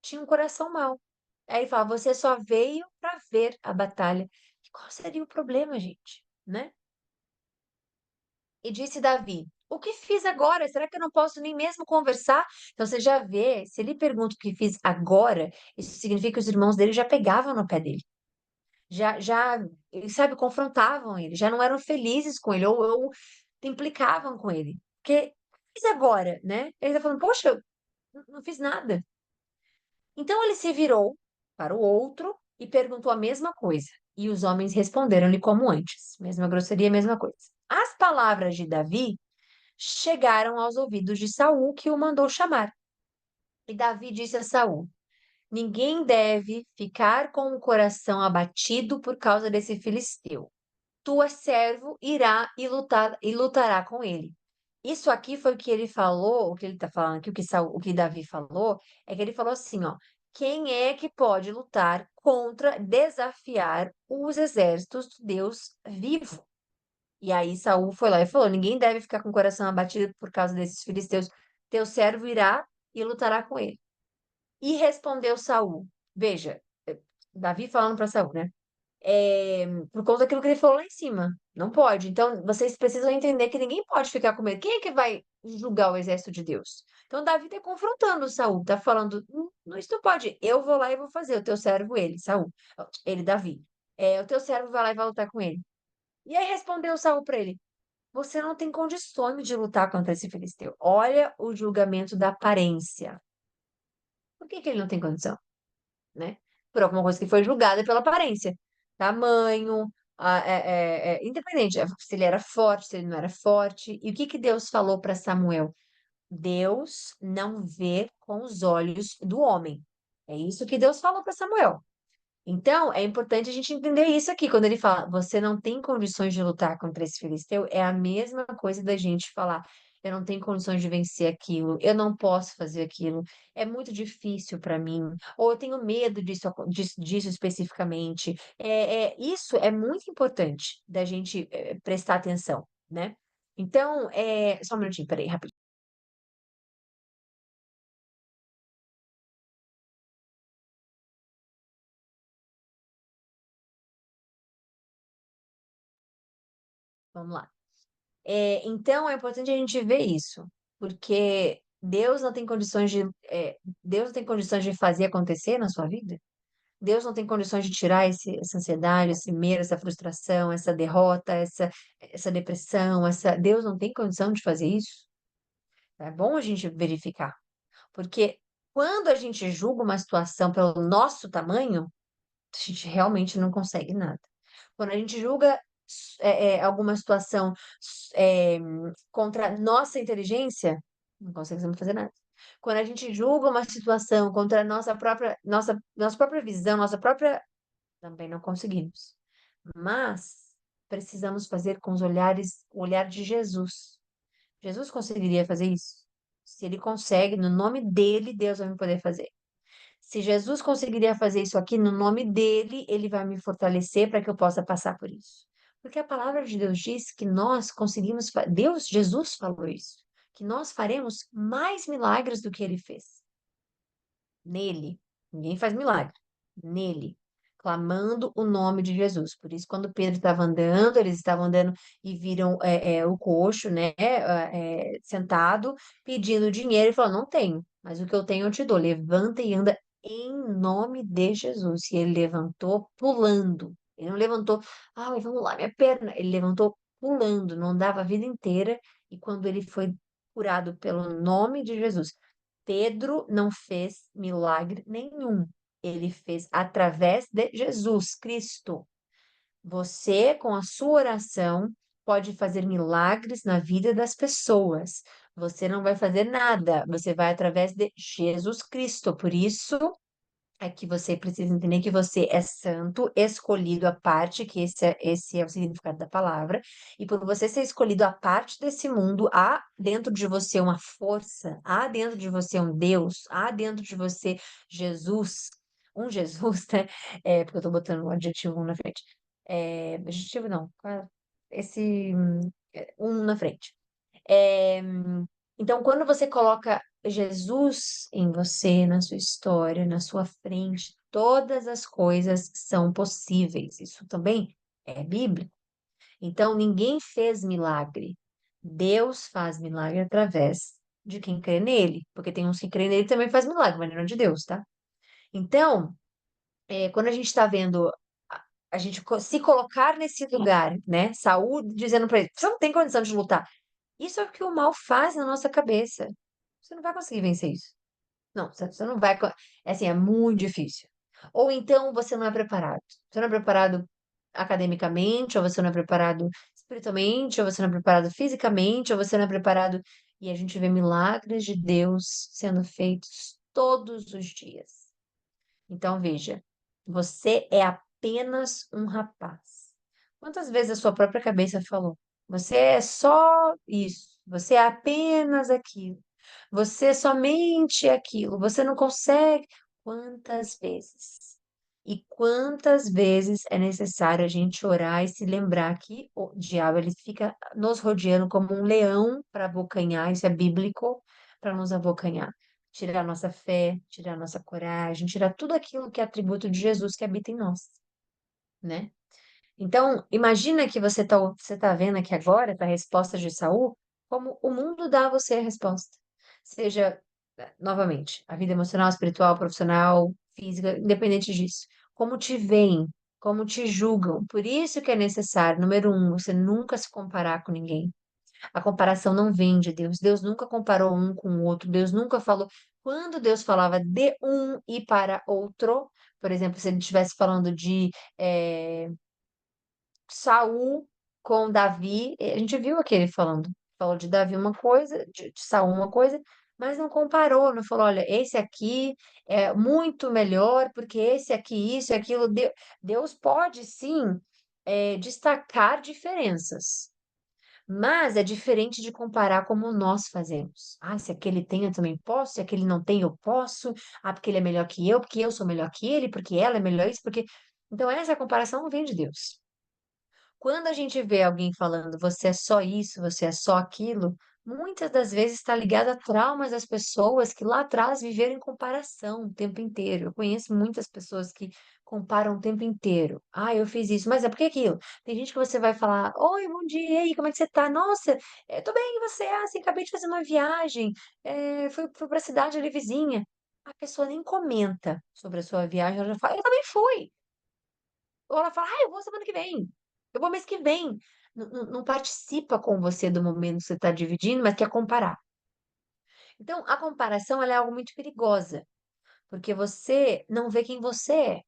tinha um coração mau. Aí ele fala, você só veio para ver a batalha. E qual seria o problema, gente? Né? E disse Davi: O que fiz agora? Será que eu não posso nem mesmo conversar? Então você já vê, se ele pergunta o que fiz agora, isso significa que os irmãos dele já pegavam no pé dele. Já, sabe, confrontavam ele, já não eram felizes com ele, ou implicavam com ele. Porque fiz agora, né? Ele tá falando, poxa, eu não fiz nada. Então ele se virou para o outro e perguntou a mesma coisa. E os homens responderam-lhe como antes. Mesma grosseria, mesma coisa. As palavras de Davi chegaram aos ouvidos de Saul, que o mandou chamar. E Davi disse a Saul: Ninguém deve ficar com o coração abatido por causa desse filisteu. Tua servo irá e lutará com ele. Isso aqui foi o que ele falou, o que ele está falando aqui, o que Davi falou, é que ele falou assim, ó, quem é que pode lutar contra, desafiar os exércitos do Deus vivo? E aí Saul foi lá e falou: Ninguém deve ficar com o coração abatido por causa desses filisteus. Teu servo irá e lutará com ele. E respondeu Saul: Veja, Davi falando para Saul, né? Por conta daquilo que ele falou lá em cima. Não pode. Então, vocês precisam entender que ninguém pode ficar com medo. Quem é que vai julgar o exército de Deus? Então, Davi está confrontando Saul, está falando: não, isso não pode. Eu vou lá e vou fazer. O teu servo, ele, Saul, ele, Davi. O teu servo vai lá e vai lutar com ele. E aí respondeu Saul para ele: Você não tem condições de lutar contra esse filisteu. Olha o julgamento da aparência. Por que que ele não tem condição, né? Por alguma coisa que foi julgada pela aparência. Tamanho, independente se ele era forte, se ele não era forte. E o que que Deus falou para Samuel? Deus não vê com os olhos do homem. É isso que Deus falou para Samuel. Então, é importante a gente entender isso aqui. Quando ele fala, você não tem condições de lutar contra esse filisteu, é a mesma coisa da gente falar, eu não tenho condições de vencer aquilo, eu não posso fazer aquilo, é muito difícil para mim, ou eu tenho medo disso especificamente. Isso é muito importante da gente prestar atenção, né? Então, só um minutinho, peraí, rapidinho. Vamos lá. Então, é importante a gente ver isso, porque Deus não tem condições de fazer acontecer na sua vida. Deus não tem condições de tirar essa ansiedade, esse medo, essa frustração, essa derrota, essa depressão, Deus não tem condição de fazer isso. É bom a gente verificar, porque quando a gente julga uma situação pelo nosso tamanho, a gente realmente não consegue nada. Quando a gente julga alguma situação é, contra a nossa inteligência, não conseguimos fazer nada. Quando a gente julga uma situação contra a nossa própria visão, nossa própria, também não conseguimos. Mas precisamos fazer com o olhar de Jesus. Jesus conseguiria fazer isso? Se ele consegue, no nome dele, Deus vai me poder fazer. Se Jesus conseguiria fazer isso aqui no nome dele, ele vai me fortalecer para que eu possa passar por isso. Porque a palavra de Deus diz que nós conseguimos, Jesus falou isso, que nós faremos mais milagres do que ele fez. Nele. Ninguém faz milagre. Nele. Clamando o nome de Jesus. Por isso, quando Pedro estava andando, eles estavam andando e viram o coxo, né, sentado, pedindo dinheiro, e falou: Não tenho, mas o que eu tenho eu te dou. Levanta e anda em nome de Jesus. E ele levantou pulando. Ele não levantou, ai, vamos lá, minha perna. Ele levantou pulando, não andava a vida inteira. E quando ele foi curado pelo nome de Jesus, Pedro não fez milagre nenhum. Ele fez através de Jesus Cristo. Você, com a sua oração, pode fazer milagres na vida das pessoas. Você não vai fazer nada, você vai através de Jesus Cristo. Por isso, é que você precisa entender que você é santo, escolhido à parte, que esse é o significado da palavra, e por você ser escolhido à parte desse mundo, há dentro de você uma força, há dentro de você um Deus, há dentro de você Jesus, um Jesus, né? Porque eu tô botando um adjetivo um na frente. Adjetivo não, esse um na frente. É, então, quando você coloca Jesus em você, na sua história, na sua frente, todas as coisas são possíveis. Isso também é bíblico. Então, ninguém fez milagre. Deus faz milagre através de quem crê nele, porque tem uns que crê nele e também faz milagre, mas não é de Deus, tá? Então, quando a gente está vendo a gente se colocar nesse lugar, né? Saúl dizendo para ele, você não tem condição de lutar. Isso é o que o mal faz na nossa cabeça. Você não vai conseguir vencer isso. Não, você não vai. É assim, é muito difícil. Ou então você não é preparado. Você não é preparado academicamente, ou você não é preparado espiritualmente, ou você não é preparado fisicamente, ou você não é preparado. E a gente vê milagres de Deus sendo feitos todos os dias. Então, veja, você é apenas um rapaz. Quantas vezes a sua própria cabeça falou? Você é só isso, você é apenas aquilo, você é somente aquilo, você não consegue. Quantas vezes? E quantas vezes é necessário a gente orar e se lembrar que o diabo ele fica nos rodeando como um leão para abocanhar, isso é bíblico, para nos abocanhar, tirar nossa fé, tirar nossa coragem, tirar tudo aquilo que é atributo de Jesus que habita em nós, né? Então, imagina que você tá vendo aqui agora, a resposta de Saul, como o mundo dá a você a resposta. Seja, novamente, a vida emocional, espiritual, profissional, física, independente disso. Como te veem, como te julgam. Por isso que é necessário, número um, você nunca se comparar com ninguém. A comparação não vem de Deus. Deus nunca comparou um com o outro. Deus nunca falou. Quando Deus falava de um e para outro, por exemplo, se ele estivesse falando de Saul com Davi, a gente viu aquele falando, falou de Davi uma coisa, de Saul uma coisa, mas não comparou, não falou, olha, esse aqui é muito melhor, porque esse aqui, isso e aquilo, Deus pode sim destacar diferenças, mas é diferente de comparar como nós fazemos. Ah, se aquele tem, eu também posso, se aquele não tem, eu posso, ah, porque ele é melhor que eu, porque eu sou melhor que ele, porque ela é melhor isso, porque... Então, essa comparação não vem de Deus. Quando a gente vê alguém falando, você é só isso, você é só aquilo, muitas das vezes está ligado a traumas das pessoas que lá atrás viveram em comparação o tempo inteiro. Eu conheço muitas pessoas que comparam o tempo inteiro. Ah, eu fiz isso, mas é porque aquilo. Tem gente que você vai falar: Oi, bom dia, e aí, como é que você tá? Nossa, tô bem, e você? Ah, sim, acabei de fazer uma viagem, fui para a cidade ali vizinha. A pessoa nem comenta sobre a sua viagem, ela já fala: Eu também fui. Ou ela fala: eu vou semana que vem, eu vou mês que vem. Não participa com você do momento que você está dividindo, mas quer comparar. Então, a comparação ela é algo muito perigosa, porque você não vê quem você é,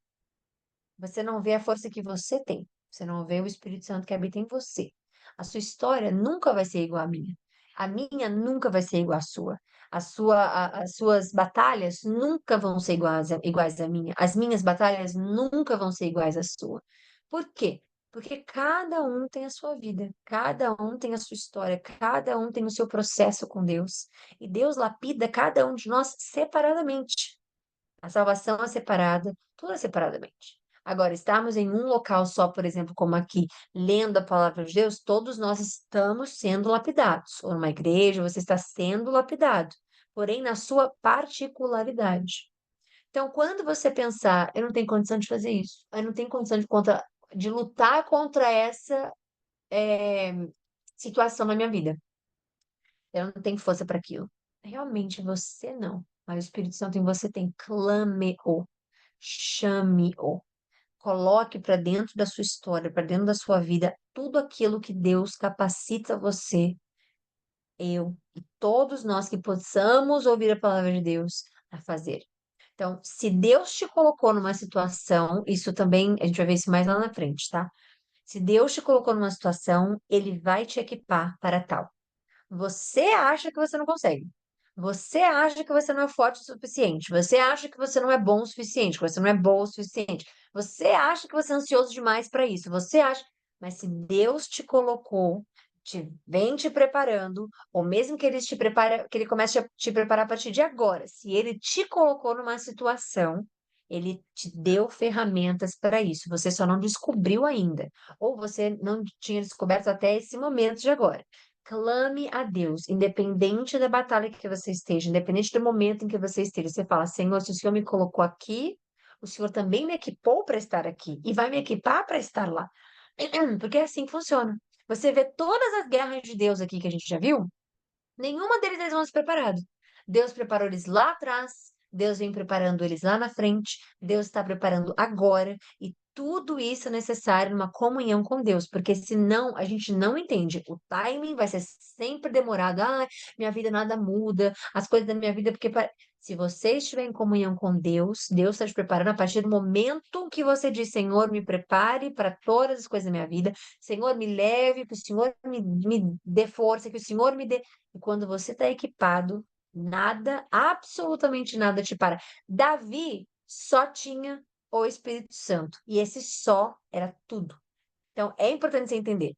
você não vê a força que você tem, você não vê o Espírito Santo que habita em você. A sua história nunca vai ser igual à minha. A minha nunca vai ser igual à sua. As suas batalhas nunca vão ser iguais à minha. As minhas batalhas nunca vão ser iguais à sua. Por quê? Porque cada um tem a sua vida, cada um tem a sua história, cada um tem o seu processo com Deus. E Deus lapida cada um de nós separadamente. A salvação é separada, tudo é separadamente. Agora, estarmos em um local só, por exemplo, como aqui, lendo a palavra de Deus, todos nós estamos sendo lapidados. Ou numa igreja, você está sendo lapidado, porém na sua particularidade. Então, quando você pensar, eu não tenho condição de fazer isso, eu não tenho condição de lutar contra essa eh, situação na minha vida, eu não tenho força para aquilo. Realmente você não, mas o Espírito Santo em você tem, clame-o. Chame-o. Coloque para dentro da sua história, para dentro da sua vida, tudo aquilo que Deus capacita você, eu e todos nós que possamos ouvir a palavra de Deus a fazer. Então, se Deus te colocou numa situação, isso também, a gente vai ver isso mais lá na frente, tá? Se Deus te colocou numa situação, ele vai te equipar para tal. Você acha que você não consegue. Você acha que você não é forte o suficiente. Você acha que você não é bom o suficiente, que você não é boa o suficiente. Você acha que você é ansioso demais para isso. Você acha. Mas se Deus te colocou, vem te preparando, ou mesmo que ele te prepare, que ele comece a te preparar a partir de agora, se ele te colocou numa situação, ele te deu ferramentas para isso. Você só não descobriu ainda, ou você não tinha descoberto até esse momento de agora. Clame a Deus, independente da batalha que você esteja, independente do momento em que você esteja. Você fala: Senhor, se o Senhor me colocou aqui, o Senhor também me equipou para estar aqui e vai me equipar para estar lá. Porque é assim que funciona. Você vê todas as guerras de Deus aqui que a gente já viu, nenhuma deles eles vão se preparado. Deus preparou eles lá atrás, Deus vem preparando eles lá na frente, Deus está preparando agora, e tudo isso é necessário numa comunhão com Deus, porque senão a gente não entende. O timing vai ser sempre demorado. Ah, minha vida nada muda, as coisas da minha vida, porque se você estiver em comunhão com Deus, Deus está te preparando a partir do momento que você diz: Senhor, me prepare para todas as coisas da minha vida, Senhor, me leve, que o Senhor me dê força, que o Senhor me dê. E quando você está equipado, nada, absolutamente nada te para. Davi só tinha o Espírito Santo. E esse só era tudo. Então, é importante você entender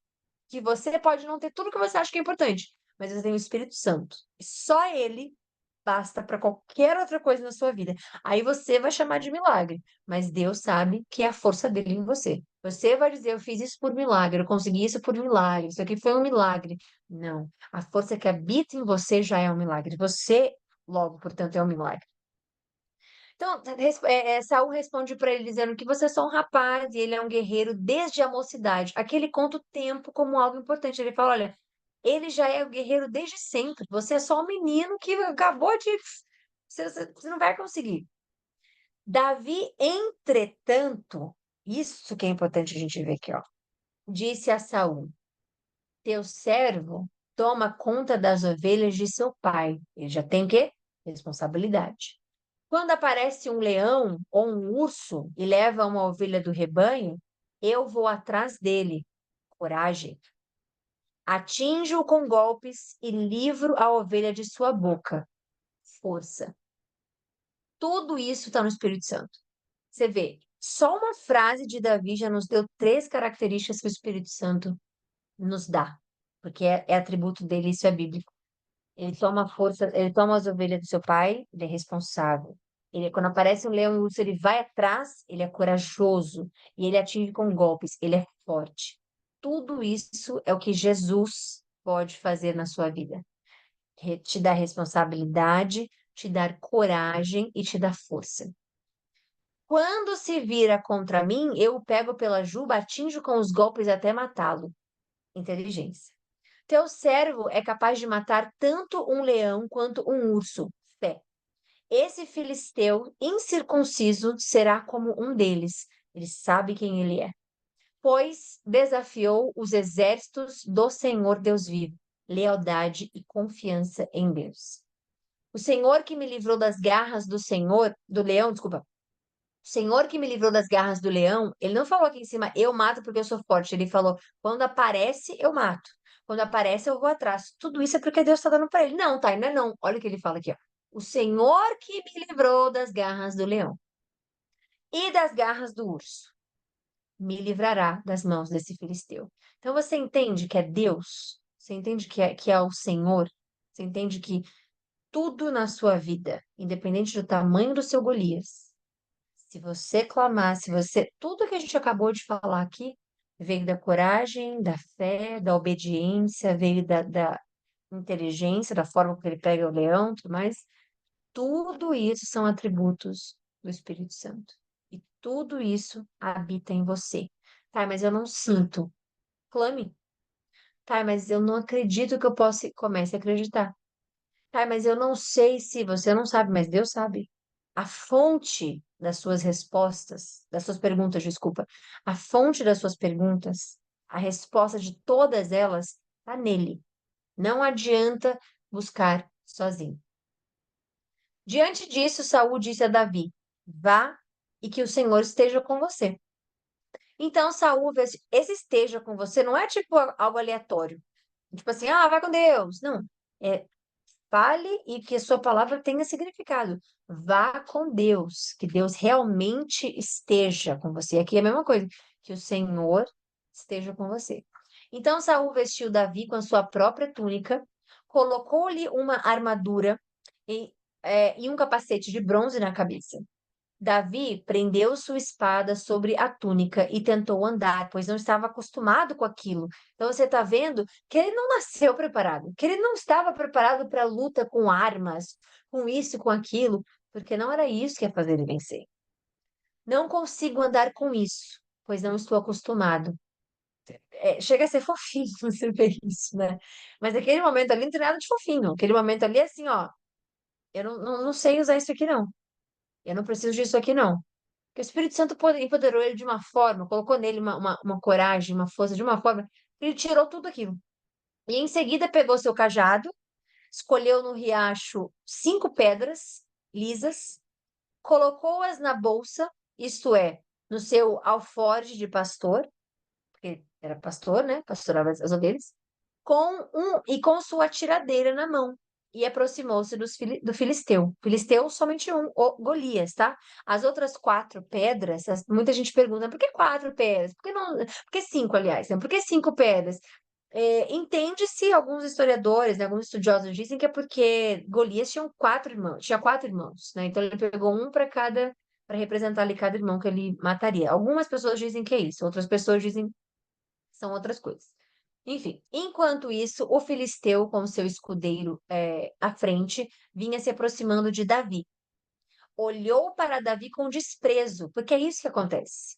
que você pode não ter tudo que você acha que é importante, mas você tem o Espírito Santo. E só ele basta para qualquer outra coisa na sua vida. Aí você vai chamar de milagre, mas Deus sabe que é a força dele em você. Você vai dizer: Eu fiz isso por milagre, eu consegui isso por milagre, isso aqui foi um milagre. Não. A força que habita em você já é um milagre. Você, logo, portanto, é um milagre. Então, Saul responde para ele dizendo que você é só um rapaz e ele é um guerreiro desde a mocidade. Aqui ele conta o tempo como algo importante. Ele fala: Olha, ele já é o guerreiro desde sempre. Você é só um menino que acabou de. Você não vai conseguir. Davi, entretanto, isso que é importante a gente ver aqui, ó. Disse a Saul: Teu servo toma conta das ovelhas de seu pai. Ele já tem o quê? Responsabilidade. Quando aparece um leão ou um urso e leva uma ovelha do rebanho, eu vou atrás dele. Coragem. Atinjo-o com golpes e livro a ovelha de sua boca. Força. Tudo isso está no Espírito Santo. Você vê, só uma frase de Davi já nos deu três características que o Espírito Santo nos dá, porque é atributo dele, isso é bíblico. Ele toma força, ele toma as ovelhas do seu pai, ele é responsável. Ele, quando aparece um leão e um urso, ele vai atrás, ele é corajoso e ele atinge com golpes, ele é forte. Tudo isso é o que Jesus pode fazer na sua vida. te dar responsabilidade, te dar coragem e te dar força. Quando se vira contra mim, eu o pego pela juba, atinjo com os golpes até matá-lo. Inteligência. Teu servo é capaz de matar tanto um leão quanto um urso. Fé. Esse filisteu incircunciso será como um deles. Ele sabe quem ele é. Pois desafiou os exércitos do Senhor Deus vivo. Lealdade e confiança em Deus. O Senhor que me livrou das garras do leão, desculpa. O Senhor que me livrou das garras do leão, ele não falou aqui em cima, eu mato porque eu sou forte. Ele falou, quando aparece, eu mato. Quando aparece, eu vou atrás. Tudo isso é porque Deus está dando para ele. Não, tá, não é não. Olha o que ele fala aqui, ó. O Senhor que me livrou das garras do leão e das garras do urso, me livrará das mãos desse filisteu. Então você entende que é Deus? Você entende que é o Senhor? Você entende que tudo na sua vida, independente do tamanho do seu Golias, se você clamar, se você. Tudo que a gente acabou de falar aqui veio da coragem, da fé, da obediência, veio da inteligência, da forma que ele pega o leão, tudo mais. Tudo isso são atributos do Espírito Santo. E tudo isso habita em você. Tá, mas eu não sinto. Clame. Tá, mas eu não acredito que eu possa. Comece a acreditar. Tá, mas eu não sei se você não sabe, mas Deus sabe. A fonte das suas respostas, das suas perguntas, desculpa, a fonte das suas perguntas, a resposta de todas elas está nele. Não adianta buscar sozinho. Diante disso, Saul disse a Davi: Vá e que o Senhor esteja com você. Então Saul, esse esteja com você não é tipo algo aleatório. Tipo assim, ah, vai com Deus. Não. É fale e que a sua palavra tenha significado. Vá com Deus, que Deus realmente esteja com você. Aqui é a mesma coisa, que o Senhor esteja com você. Então Saul vestiu Davi com a sua própria túnica, colocou-lhe uma armadura e, e um capacete de bronze na cabeça. Davi prendeu sua espada sobre a túnica e tentou andar, pois não estava acostumado com aquilo. Então você está vendo que ele não nasceu preparado, que ele não estava preparado para a luta com armas, com isso, com aquilo, porque não era isso que ia fazer ele vencer. Não consigo andar com isso, pois não estou acostumado. Chega a ser fofinho você ver isso, né? Mas aquele momento ali não tem nada de fofinho. Aquele momento ali é assim, ó, eu não sei usar isso aqui, não. Eu não preciso disso aqui, não. Que o Espírito Santo empoderou ele de uma forma, colocou nele uma coragem, uma força, de uma forma, que ele tirou tudo aquilo. E em seguida pegou seu cajado, escolheu no riacho 5 pedras lisas, colocou-as na bolsa, isto é, no seu alforje de pastor, porque era pastor, né? Pastorava as ovelhas, com sua tiradeira na mão. E aproximou-se do Filisteu. Filisteu, somente um, o Golias, tá? As outras 4 pedras, muita gente pergunta, por que 4 pedras? Por que não, por que 5, aliás, né? Por que 5 pedras? Entende-se, alguns historiadores, né, alguns estudiosos dizem que é porque Golias tinha 4 irmãos, né? Então ele pegou um para cada, para representar ali cada irmão que ele mataria. Algumas pessoas dizem que é isso, outras pessoas dizem que são outras coisas. Enfim, enquanto isso, o filisteu, com seu escudeiro à frente, vinha se aproximando de Davi. Olhou para Davi com desprezo, porque é isso que acontece.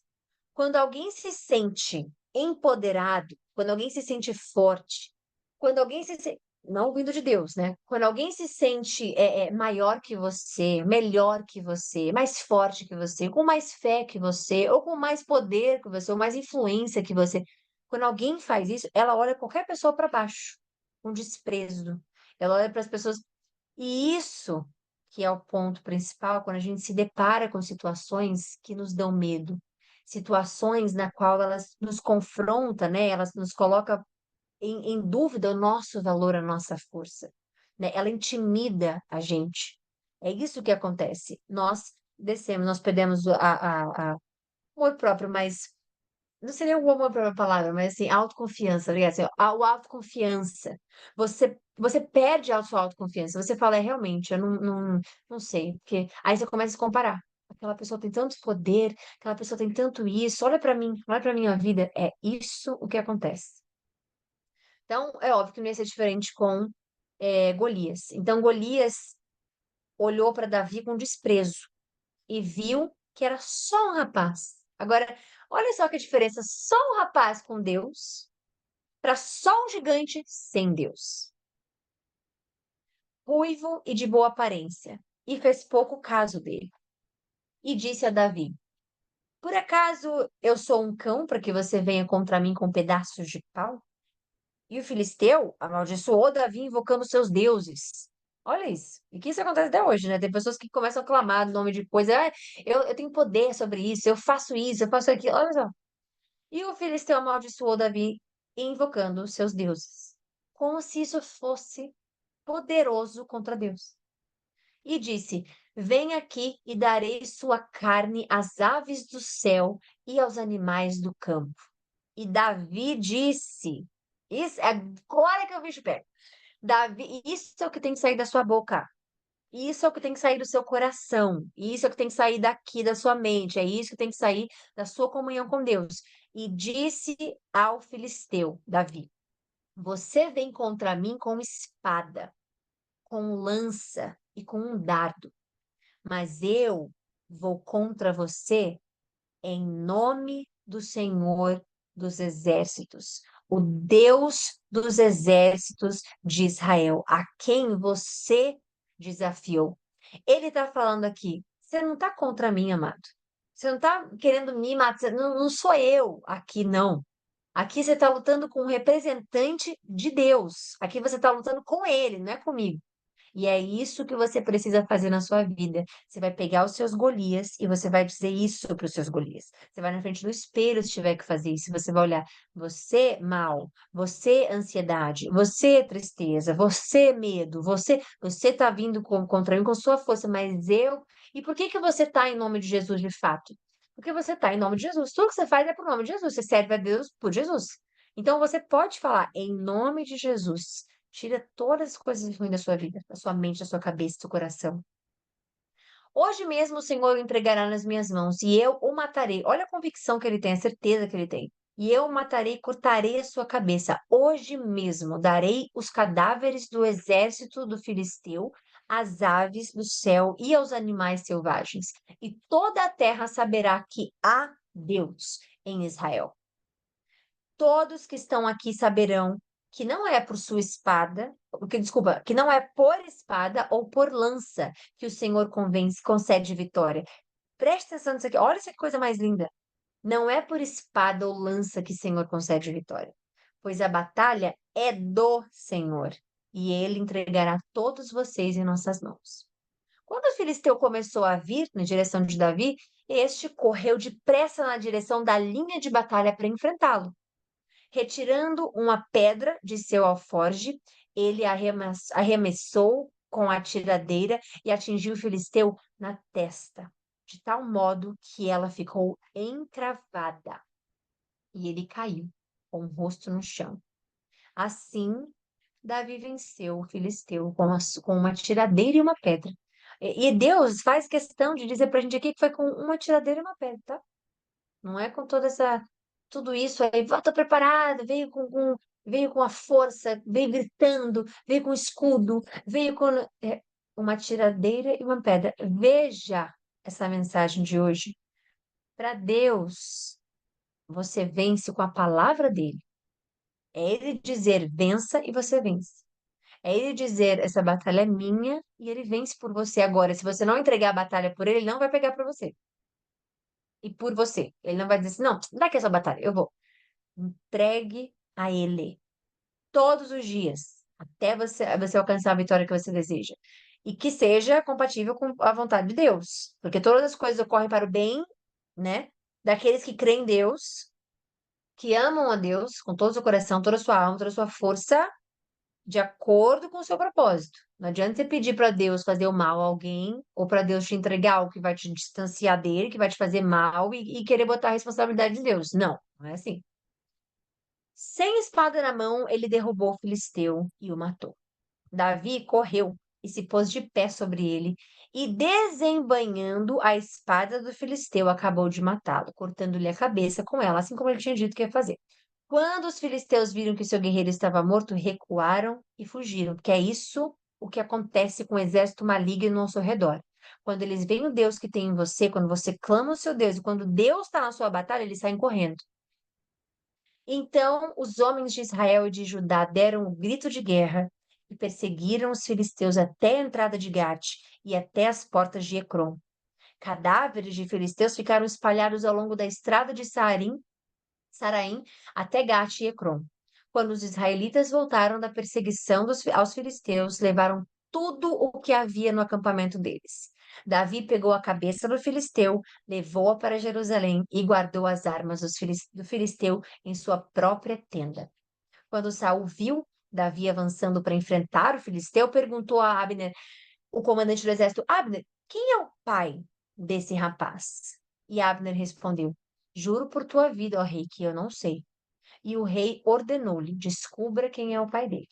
Quando alguém se sente empoderado, quando alguém se sente forte, quando alguém se sente. Não vindo de Deus, né? Quando alguém se sente maior que você, melhor que você, mais forte que você, com mais fé que você, ou com mais poder que você, ou mais influência que você. Quando alguém faz isso, ela olha qualquer pessoa para baixo, com desprezo. Ela olha para as pessoas. E isso que é o ponto principal quando a gente se depara com situações que nos dão medo, situações na qual elas nos confrontam, né? Elas nos colocam em dúvida o nosso valor, a nossa força, né? Ela intimida a gente. É isso que acontece. Nós descemos, nós perdemos a amor próprio, mas não seria um amor própria palavra, mas assim, autoconfiança, obrigada, assim, a autoconfiança. Você perde a sua autoconfiança. Você fala, realmente, eu não sei. Porque aí você começa a se comparar. Aquela pessoa tem tanto poder, aquela pessoa tem tanto isso. Olha pra mim, olha pra minha vida. É isso o que acontece. Então, é óbvio que não ia ser diferente com Golias. Então Golias olhou para Davi com desprezo e viu que era só um rapaz. Agora, olha só que diferença, só um rapaz com Deus para só um gigante sem Deus. Ruivo e de boa aparência, e fez pouco caso dele. E disse a Davi: Por acaso eu sou um cão para que você venha contra mim com pedaços de pau? E o filisteu amaldiçoou Davi invocando seus deuses. Olha isso. E que isso acontece até hoje, né? Tem pessoas que começam a clamar no nome de coisa. Ah, eu tenho poder sobre isso, eu faço aquilo. Olha só. E o filisteu amaldiçoou Davi invocando seus deuses. Como se isso fosse poderoso contra Deus. E disse: Vem aqui e darei sua carne às aves do céu e aos animais do campo. E Davi disse: Isso é agora que o bicho pega. Davi, isso é o que tem que sair da sua boca. Isso é o que tem que sair do seu coração. Isso é o que tem que sair daqui da sua mente. É isso que tem que sair da sua comunhão com Deus. E disse ao filisteu, Davi: Você vem contra mim com espada, com lança e com um dardo, mas eu vou contra você em nome do Senhor dos Exércitos, o Deus dos exércitos de Israel, a quem você desafiou. Ele está falando aqui, você não está contra mim, amado. Você não está querendo me matar, não, não sou eu aqui, não. Aqui você está lutando com um representante de Deus. Aqui você está lutando com ele, não é comigo. E é isso que você precisa fazer na sua vida. Você vai pegar os seus Golias e você vai dizer isso para os seus Golias. Você vai na frente do espelho se tiver que fazer isso. Você vai olhar, você mal, você ansiedade, você tristeza, você medo, você está vindo contra mim com sua força, mas eu. E por que que você está em nome de Jesus de fato? Porque você está em nome de Jesus. Tudo que você faz é por nome de Jesus. Você serve a Deus por Jesus. Então você pode falar em nome de Jesus. Tira todas as coisas ruins da sua vida, da sua mente, da sua cabeça, do seu coração. Hoje mesmo o Senhor o entregará nas minhas mãos e eu o matarei. Olha a convicção que ele tem, a certeza que ele tem. E eu o matarei, cortarei a sua cabeça. Hoje mesmo darei os cadáveres do exército do filisteu às aves do céu e aos animais selvagens. E toda a terra saberá que há Deus em Israel. Todos que estão aqui saberão que não é por sua espada, desculpa, que não é por espada ou por lança que o Senhor concede vitória. Preste atenção nisso aqui. Olha essa coisa mais linda. Não é por espada ou lança que o Senhor concede vitória, pois a batalha é do Senhor, e ele entregará todos vocês em nossas mãos. Quando o filisteu começou a vir na direção de Davi, este correu depressa na direção da linha de batalha para enfrentá-lo. Retirando uma pedra de seu alforje, ele arremessou com a tiradeira e atingiu o filisteu na testa, de tal modo que ela ficou encravada. E ele caiu, com o rosto no chão. Assim, Davi venceu o filisteu com uma tiradeira e uma pedra. E Deus faz questão de dizer pra gente aqui que foi com uma tiradeira e uma pedra, tá? Não é com tudo isso aí, volta preparado, veio com a força, veio gritando, veio com escudo, veio com uma tiradeira e uma pedra. Veja essa mensagem de hoje. Para Deus, você vence com a palavra dele. É ele dizer vença e você vence. É ele dizer essa batalha é minha e ele vence por você agora. Se você não entregar a batalha por ele, ele não vai pegar para você. E por você. Ele não vai dizer assim, não, dá aqui essa batalha, eu vou. Entregue a Ele todos os dias, até você alcançar a vitória que você deseja. E que seja compatível com a vontade de Deus. Porque todas as coisas ocorrem para o bem, né? Daqueles que creem em Deus, que amam a Deus com todo o seu coração, toda a sua alma, toda a sua força, de acordo com o seu propósito. Não adianta você pedir para Deus fazer o mal a alguém, ou para Deus te entregar algo que vai te distanciar dele, que vai te fazer mal e querer botar a responsabilidade de Deus. Não, não é assim. Sem espada na mão, ele derrubou o filisteu e o matou. Davi correu e se pôs de pé sobre ele, e desembainhando a espada do filisteu, acabou de matá-lo, cortando-lhe a cabeça com ela, assim como ele tinha dito que ia fazer. Quando os filisteus viram que seu guerreiro estava morto, recuaram e fugiram, porque é isso o que acontece com o exército maligno ao seu redor. Quando eles veem o Deus que tem em você, quando você clama o seu Deus, e quando Deus está na sua batalha, eles saem correndo. Então os homens de Israel e de Judá deram o grito de guerra e perseguiram os filisteus até a entrada de Gate e até as portas de Ecrom. Cadáveres de filisteus ficaram espalhados ao longo da estrada de Saraim até Gate e Ecrom. Quando os israelitas voltaram da perseguição aos filisteus, levaram tudo o que havia no acampamento deles. Davi pegou a cabeça do filisteu, levou-a para Jerusalém e guardou as armas do filisteu em sua própria tenda. Quando Saul viu Davi avançando para enfrentar o filisteu, perguntou a Abner, o comandante do exército: Abner, quem é o pai desse rapaz? E Abner respondeu: Juro por tua vida, ó rei, que eu não sei. E o rei ordenou-lhe: Descubra quem é o pai dele.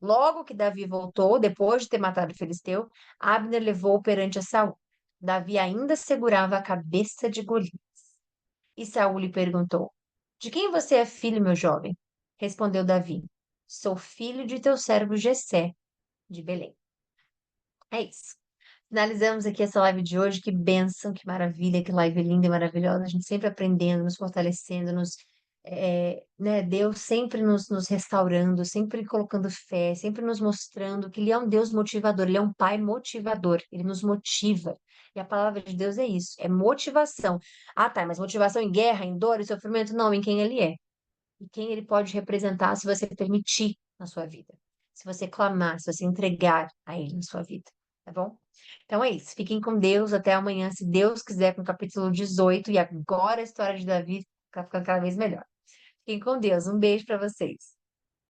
Logo que Davi voltou, depois de ter matado o filisteu, Abner levou-o perante a Saul. Davi ainda segurava a cabeça de Golias. E Saul lhe perguntou: De quem você é filho, meu jovem? Respondeu Davi: Sou filho de teu servo Jessé, de Belém. É isso. Finalizamos aqui essa live de hoje. Que bênção, que maravilha, que live linda e maravilhosa. A gente sempre aprendendo, nos fortalecendo, né, Deus sempre nos restaurando, sempre colocando fé, sempre nos mostrando que Ele é um Deus motivador, Ele é um Pai motivador, Ele nos motiva. E a palavra de Deus é isso, é motivação. Ah, tá, mas motivação em guerra, em dor, em sofrimento? Não, em quem Ele é. E quem Ele pode representar se você permitir na sua vida. Se você clamar, se você entregar a Ele na sua vida. Tá bom? Então é isso. Fiquem com Deus. Até amanhã, se Deus quiser, com o capítulo 18. E agora a história de Davi fica cada vez melhor. Fiquem com Deus. Um beijo para vocês.